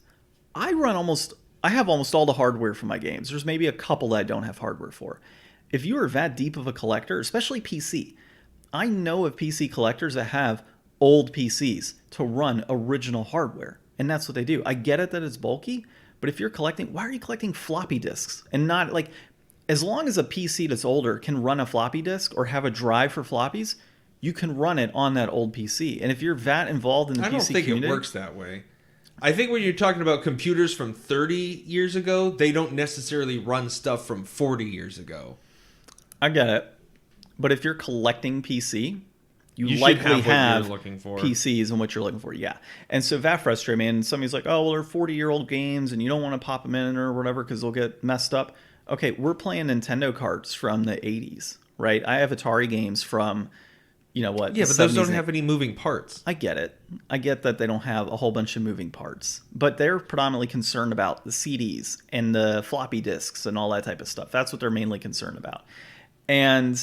I have almost all the hardware for my games. There's maybe a couple that I don't have hardware for. If you are that deep of a collector, especially PC, I know of PC collectors that have old PCs to run original hardware. And that's what they do. I get it that it's bulky, but if you're collecting, why are you collecting floppy disks? And not like, as long as a PC that's older can run a floppy disk or have a drive for floppies, you can run it on that old PC. And if you're that involved in the PC community... I don't think it works that way. I think when you're talking about computers from 30 years ago, they don't necessarily run stuff from 40 years ago. I get it. But if you're collecting PC, you likely have PCs and what you're looking for. Yeah. And so that frustrates me. And somebody's like, oh, well, they're 40-year-old games and you don't want to pop them in or whatever because they'll get messed up. Okay, we're playing Nintendo carts from the 80s, right? I have Atari games from, Yeah, but those don't have any moving parts. I get it. I get that they don't have a whole bunch of moving parts. But they're predominantly concerned about the CDs and the floppy disks and all that type of stuff. That's what they're mainly concerned about. And,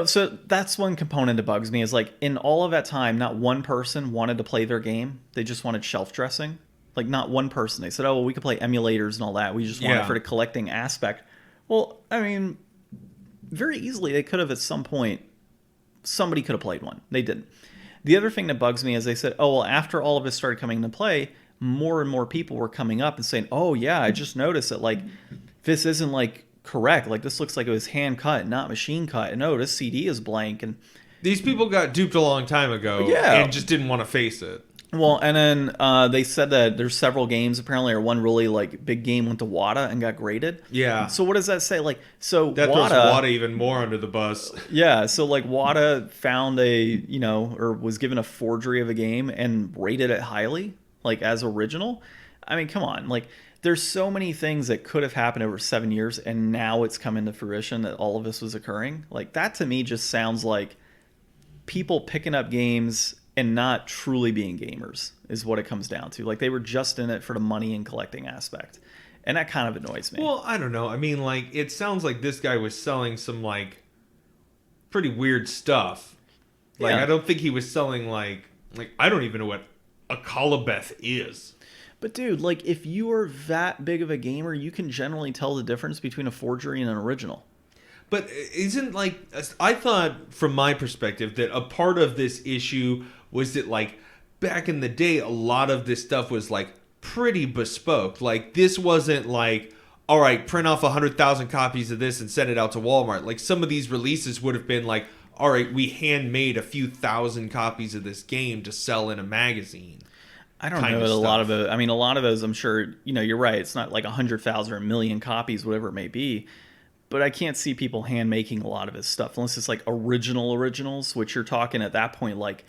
so that's one component that bugs me is like in all of that time, not one person wanted to play their game. They just wanted shelf dressing. Like not one person. They said, oh, well, we could play emulators and all that. We just want it for the collecting aspect. Well, I mean, very easily they could have at some point, somebody could have played one. They didn't. The other thing that bugs me is they said, oh, well, after all of this started coming into play, more and more people were coming up and saying, oh, yeah, I just noticed that like this isn't like correct. Like this looks like it was hand cut, not machine cut. And oh, this CD is blank. And these people got duped a long time ago and just didn't want to face it. Well, and then they said that there's several games apparently, or one really like big game went to WADA and got graded. Yeah. So what does that say? Like, so that throws WADA even more under the bus. Yeah. So like WADA found or was given a forgery of a game and rated it highly, like as original. I mean, come on, like. There's so many things that could have happened over 7 years, and now it's come into fruition that all of this was occurring. Like that to me just sounds like people picking up games and not truly being gamers is what it comes down to. Like they were just in it for the money and collecting aspect, and that kind of annoys me. Well, I don't know. I mean, like it sounds like this guy was selling some like pretty weird stuff. Like I don't think he was selling like I don't even know what a Colabeth is. But dude, like if you are that big of a gamer, you can generally tell the difference between a forgery and an original. But isn't like I thought from my perspective that a part of this issue was that like back in the day a lot of this stuff was like pretty bespoke. Like this wasn't like, all right, print off 100,000 copies of this and send it out to Walmart. Like some of these releases would have been like, all right, we handmade a few thousand copies of this game to sell in a magazine. I don't know. A lot of it. I mean, a lot of those, I'm sure, you're right. It's not like 100,000 or a million copies, whatever it may be. But I can't see people hand making a lot of his stuff unless it's like originals, which you're talking at that point, like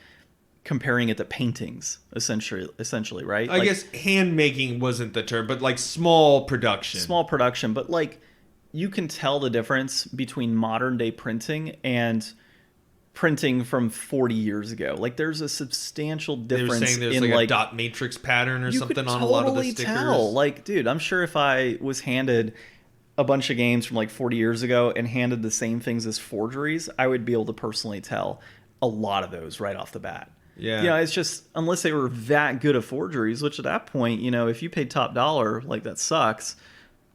comparing it to paintings, essentially, right? I guess hand making wasn't the term, but like small production. But like you can tell the difference between modern day printing and printing from 40 years ago. Like there's a substantial difference. They were saying there's in like a dot matrix pattern or something on a lot of the stickers. Tell. Like, dude, I'm sure if I was handed a bunch of games from like 40 years ago and handed the same things as forgeries, I would be able to personally tell a lot of those right off the bat. Yeah. It's just, unless they were that good at forgeries, which at that point, if you paid top dollar, like that sucks.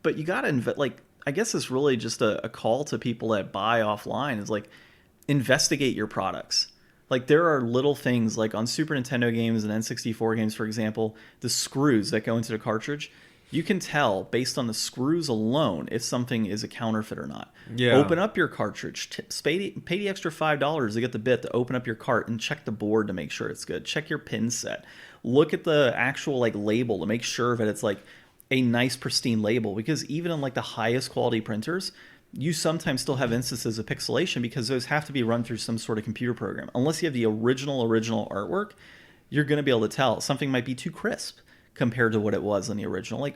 But you got to I guess it's really just a call to people that buy offline is like, investigate your products. Like there are little things like on Super Nintendo games and N64 games, for example, the screws that go into the cartridge, you can tell based on the screws alone if something is a counterfeit or not. Yeah. Open up your cartridge, pay the extra $5 to get the bit to open up your cart and check the board to make sure it's good. Check your pin set. Look at the actual like label to make sure that it's like a nice pristine label, because even in like the highest quality printers, you sometimes still have instances of pixelation because those have to be run through some sort of computer program. Unless you have the original artwork, you're going to be able to tell something might be too crisp compared to what it was in the original. Like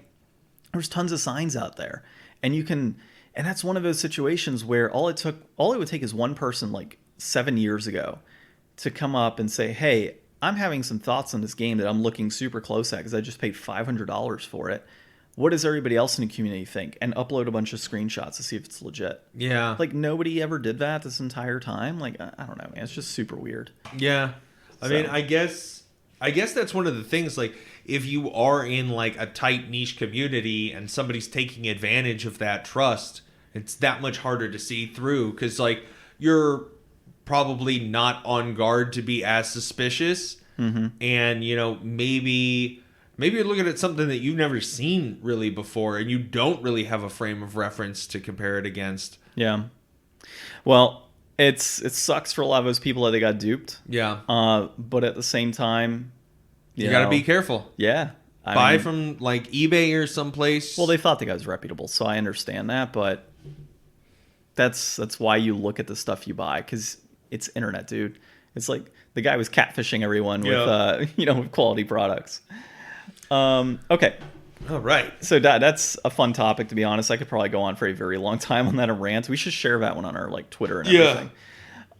there's tons of signs out there, and that's one of those situations where all it would take is one person like 7 years ago to come up and say, hey, I'm having some thoughts on this game that I'm looking super close at because I just paid $500 for it. what does everybody else in the community think? And upload a bunch of screenshots to see if it's legit. Yeah. Like, nobody ever did that this entire time. Like, I don't know, man. It's just super weird. Yeah. I mean, I guess that's one of the things, like, if you are in, like, a tight niche community and somebody's taking advantage of that trust, it's that much harder to see through, because, like, you're probably not on guard to be as suspicious. Mm-hmm. And, you know, maybe you're looking at something that you've never seen really before, and you don't really have a frame of reference to compare it against. Yeah. Well, it sucks for a lot of those people that they got duped. Yeah. But at the same time, you got to be careful. Yeah. I mean, from, like, eBay or someplace. Well, they thought the guy was reputable, so I understand that, but that's why you look at the stuff you buy, because it's internet, dude. It's like the guy was catfishing everyone with with quality products. Okay. All right. So that's a fun topic, to be honest. I could probably go on for a very long time on that rant. We should share that one on our like Twitter and everything.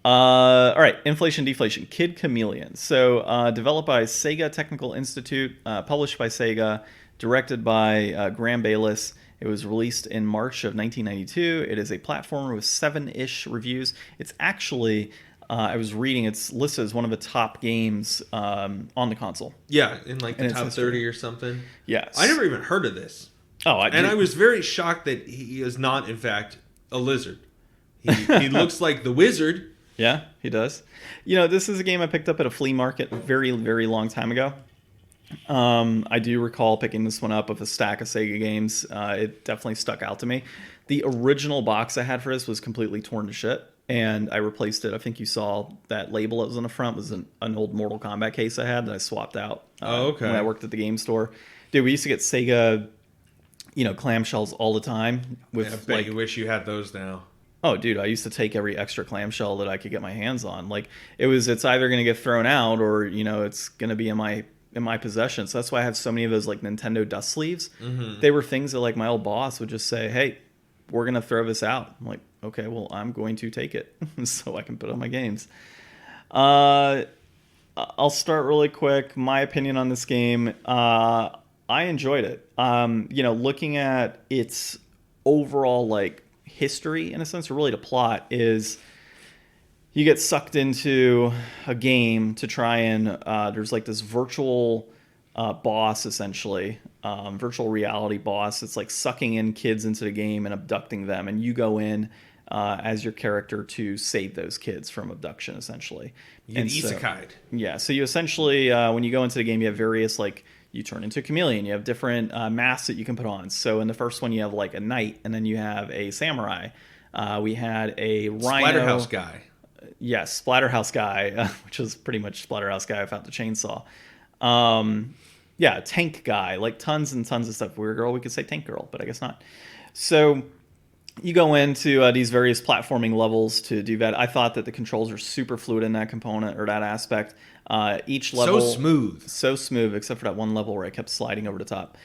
All right. Inflation, deflation. Kid Chameleon. So developed by Sega Technical Institute, published by Sega, directed by Graham Bayliss. It was released in March of 1992. It is a platformer with 7-ish reviews. It's actually... I was reading, it's listed as one of the top games on the console. Yeah, in like the top 30 or something. Yes. I never even heard of this. Oh, I was very shocked that he is not, in fact, a lizard. He looks like the wizard. Yeah, he does. You know, this is a game I picked up at a flea market a very, very long time ago. I do recall picking this one up with a stack of Sega games. It definitely stuck out to me. The original box I had for this was completely torn to shit. And I replaced it. I think you saw that label that was on the front was an old Mortal Kombat case I had that I swapped out when I worked at the game store. Dude, we used to get Sega, clamshells all the time. I bet you wish you had those now. Oh, dude, I used to take every extra clamshell that I could get my hands on. Like, it's either going to get thrown out or, it's going to be in my possession. So that's why I have so many of those, like, Nintendo dust sleeves. Mm-hmm. They were things that, like, my old boss would just say, hey, we're going to throw this out. I'm like, okay, well, I'm going to take it so I can put on my games. I'll start really quick. My opinion on this game, I enjoyed it. Looking at its overall, like, history, in a sense, or really the plot, is you get sucked into a game to try and, there's, like, this virtual boss, essentially, virtual reality boss. It's like sucking in kids into the game and abducting them, and you go in as your character to save those kids from abduction, essentially. You get isekai'd. Yeah, so you essentially, when you go into the game, you have various, like, you turn into a chameleon. You have different masks that you can put on. So in the first one, you have, like, a knight, and then you have a samurai. We had a rhino. Splatterhouse guy. Yes, Splatterhouse guy, which is pretty much Splatterhouse guy without the chainsaw. Yeah, tank guy, like tons and tons of stuff. If we were a girl, we could say tank girl, but I guess not. So you go into these various platforming levels to do that. I thought that the controls are super fluid in that component or that aspect. Each level... So smooth, except for that one level where I kept sliding over the top.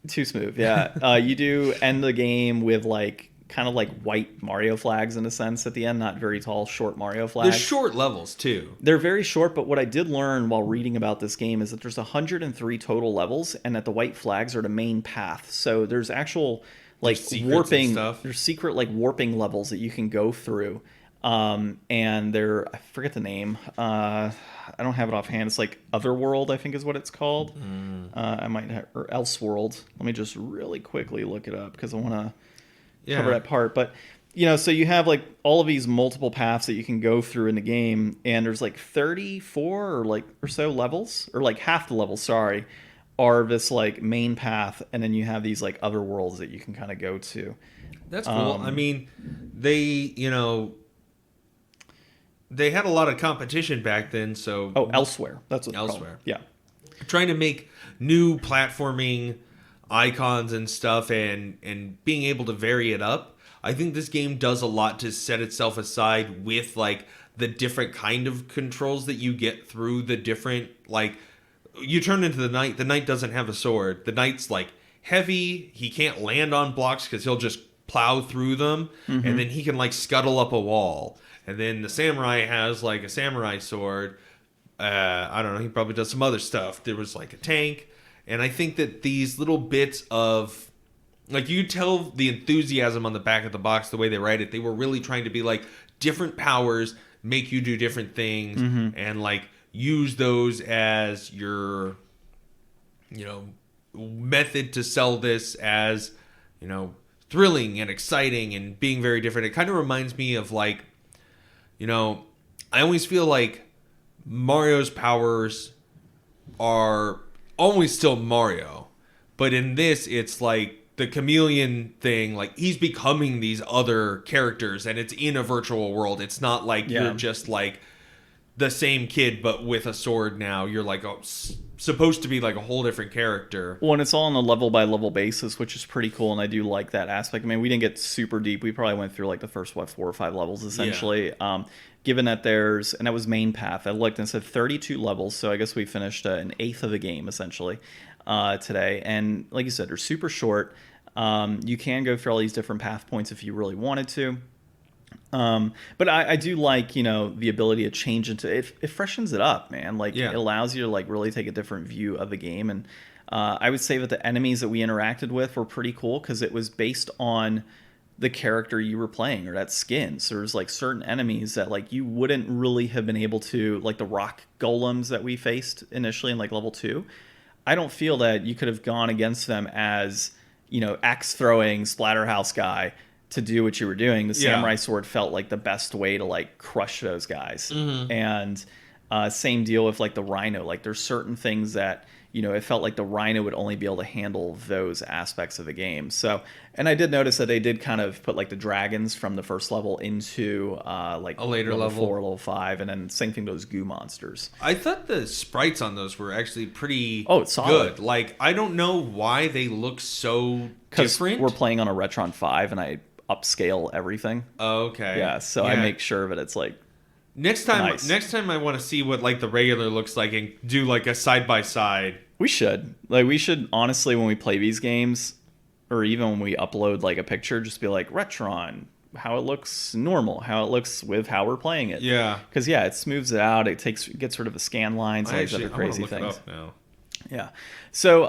Too smooth, yeah. You do end the game with, like, kind of like white Mario flags in a sense at the end, not very tall, short Mario flags. They're short levels too. They're very short, but what I did learn while reading about this game is that there's 103 total levels, and that the white flags are the main path. So there's actual like warping, there's secret like warping levels that you can go through. And they're, I forget the name. I don't have it offhand. It's like Otherworld, I think is what it's called. I might have, or Elseworld. Let me just really quickly look it up because I want to cover that part. But so you have like all of these multiple paths that you can go through in the game, and there's like 34 or so levels, or like half the levels, sorry, are this like main path, and then you have these like other worlds that you can kind of go to. That's cool. I mean, they had a lot of competition back then, so Elsewhere. That's what Elsewhere. Yeah. Trying to make new platforming icons and stuff, and being able to vary it up. I think this game does a lot to set itself aside with like the different kind of controls that you get through the different, like, you turn into the knight. The knight doesn't have a sword. The knight's like heavy. He can't land on blocks because he'll just plow through them, and then he can like scuttle up a wall. And then the samurai has like a samurai sword. I don't know. He probably does some other stuff. There was like a tank. And I think that these little bits of, like, you tell the enthusiasm on the back of the box, the way they write it, they were really trying to be like, different powers make you do different things, and like use those as your, method to sell this as, thrilling and exciting and being very different. It kind of reminds me of like, I always feel like Mario's powers are always still Mario, but in this it's like the chameleon thing, like he's becoming these other characters and it's in a virtual world. It's not like you're just like the same kid but with a sword now. You're like supposed to be like a whole different character. Well, and it's all on a level by level basis, which is pretty cool, and I do like that aspect. I mean, we didn't get super deep. We probably went through like the first 4 or 5 levels essentially. Given that and that was main path. I looked and said 32 levels, so I guess we finished an eighth of the game essentially today. And like you said, they're super short. You can go through all these different path points if you really wanted to. But I do like, the ability to change into it. It freshens it up, man. Like it allows you to like really take a different view of the game. And I would say that the enemies that we interacted with were pretty cool because it was based on the character you were playing or that skin. So there's like certain enemies that like you wouldn't really have been able to, like the rock golems that we faced initially in like level 2. I don't feel that you could have gone against them as, axe throwing splatterhouse guy to do what you were doing. The samurai sword felt like the best way to like crush those guys. And same deal with like the rhino. Like there's certain things that, it felt like the rhino would only be able to handle those aspects of the game. So, and I did notice that they did kind of put like the dragons from the first level into like a later level 4, level 5, and then same thing those goo monsters. I thought the sprites on those were actually pretty solid. Good. Like I don't know why they look so different. We're playing on a Retron 5 and I upscale everything. Oh, okay. Yeah, so I make sure that it's like next time I want to see what like the regular looks like and do like a side by side. We should honestly, when we play these games, or even when we upload like a picture, just be like Retron, how it looks normal, how it looks with how we're playing it. Yeah. Because it smooths it out. It gets rid of the scan lines and other crazy things. It up now. Yeah. So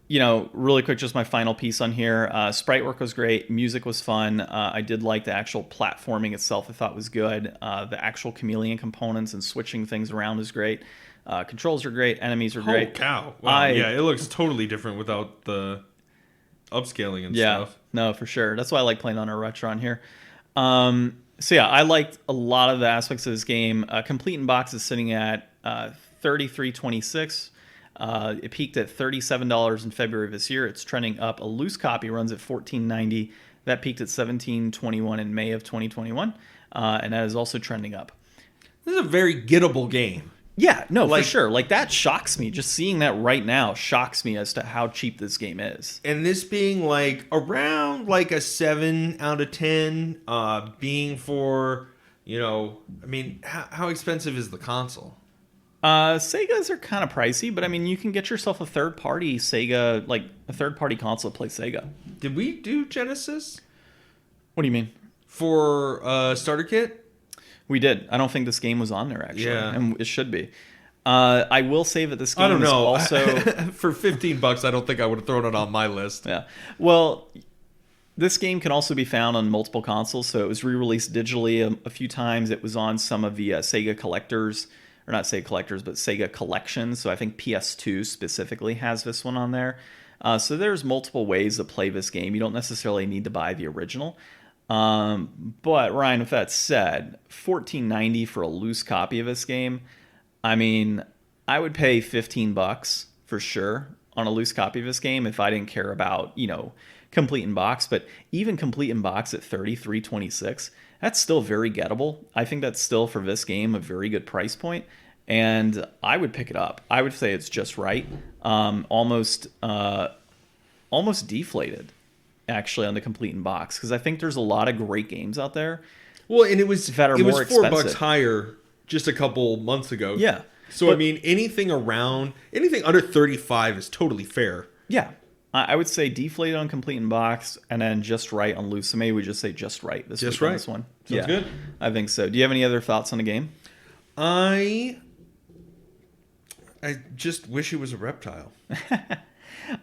really quick, just my final piece on here. Sprite work was great. Music was fun. I did like the actual platforming itself. I thought was good. The actual chameleon components and switching things around is great. Controls are great. Enemies are great. Oh, cow. Wow. It looks totally different without the upscaling and stuff. No, for sure. That's why I like playing on a Retron here. I liked a lot of the aspects of this game. Complete in box is sitting at $33.26. It peaked at $37 in February of this year. It's trending up. A loose copy runs at $14.90. That peaked at $17.21 in May of 2021, and that is also trending up. This is a very gettable game. Yeah, no, for sure. Like, that shocks me. Just seeing that right now shocks me as to how cheap this game is. And this being, like, around, like, a 7 out of 10, being for, how expensive is the console? Segas are kind of pricey, but, you can get yourself a third-party Sega, like, a third-party console to play Sega. Did we do Genesis? What do you mean? For starter kit? We did. I don't think this game was on there, actually. Yeah. And it should be. I will say that this game I don't know. is also... For $15, I don't think I would have thrown it on my list. Yeah. Well, this game can also be found on multiple consoles, so it was re-released digitally a few times. It was on some of the Sega collectors, or not Sega collectors, but Sega collections. So I think PS2 specifically has this one on there. So there's multiple ways to play this game. You don't necessarily need to buy the original. But Ryan, with that said, $14.90 for a loose copy of this game. I would pay $15 for sure on a loose copy of this game if I didn't care about, complete in box. But even complete in box at $33.26, that's still very gettable. I think that's still, for this game, a very good price point. And I would pick it up. I would say it's just right. Almost deflated, actually, on the complete in box, because I think there's a lot of great games out there. Well, and it was more $4 higher just a couple months ago. Yeah. So anything under 35 is totally fair. Yeah. I would say deflated on complete in box and then just right on loose. So maybe we just say just right this week on this one. Sounds good. I think so. Do you have any other thoughts on the game? I just wish it was a reptile.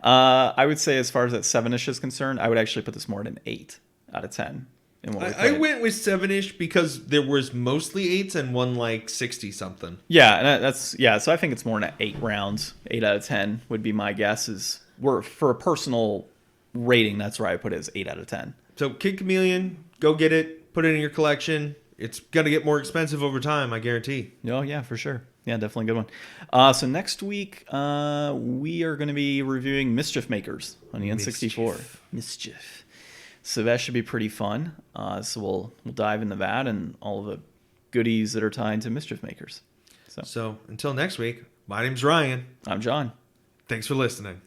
I would say as far as that 7-ish is concerned, I would actually put this more at an 8 out of 10. I went with 7-ish because there was mostly 8s and one like 60 something. Yeah, and so I think it's more in 8 rounds. 8 out of 10 would be my guess. For a personal rating, that's where I put it as 8 out of 10. So Kid Chameleon, go get it, put it in your collection. It's gonna get more expensive over time, I guarantee. Oh yeah, for sure. Yeah, definitely a good one. So next week we are going to be reviewing Mischief Makers on the N64. Mischief. So that should be pretty fun. So we'll dive into that and all of the goodies that are tied to Mischief Makers. So until next week, my name's Ryan. I'm John. Thanks for listening.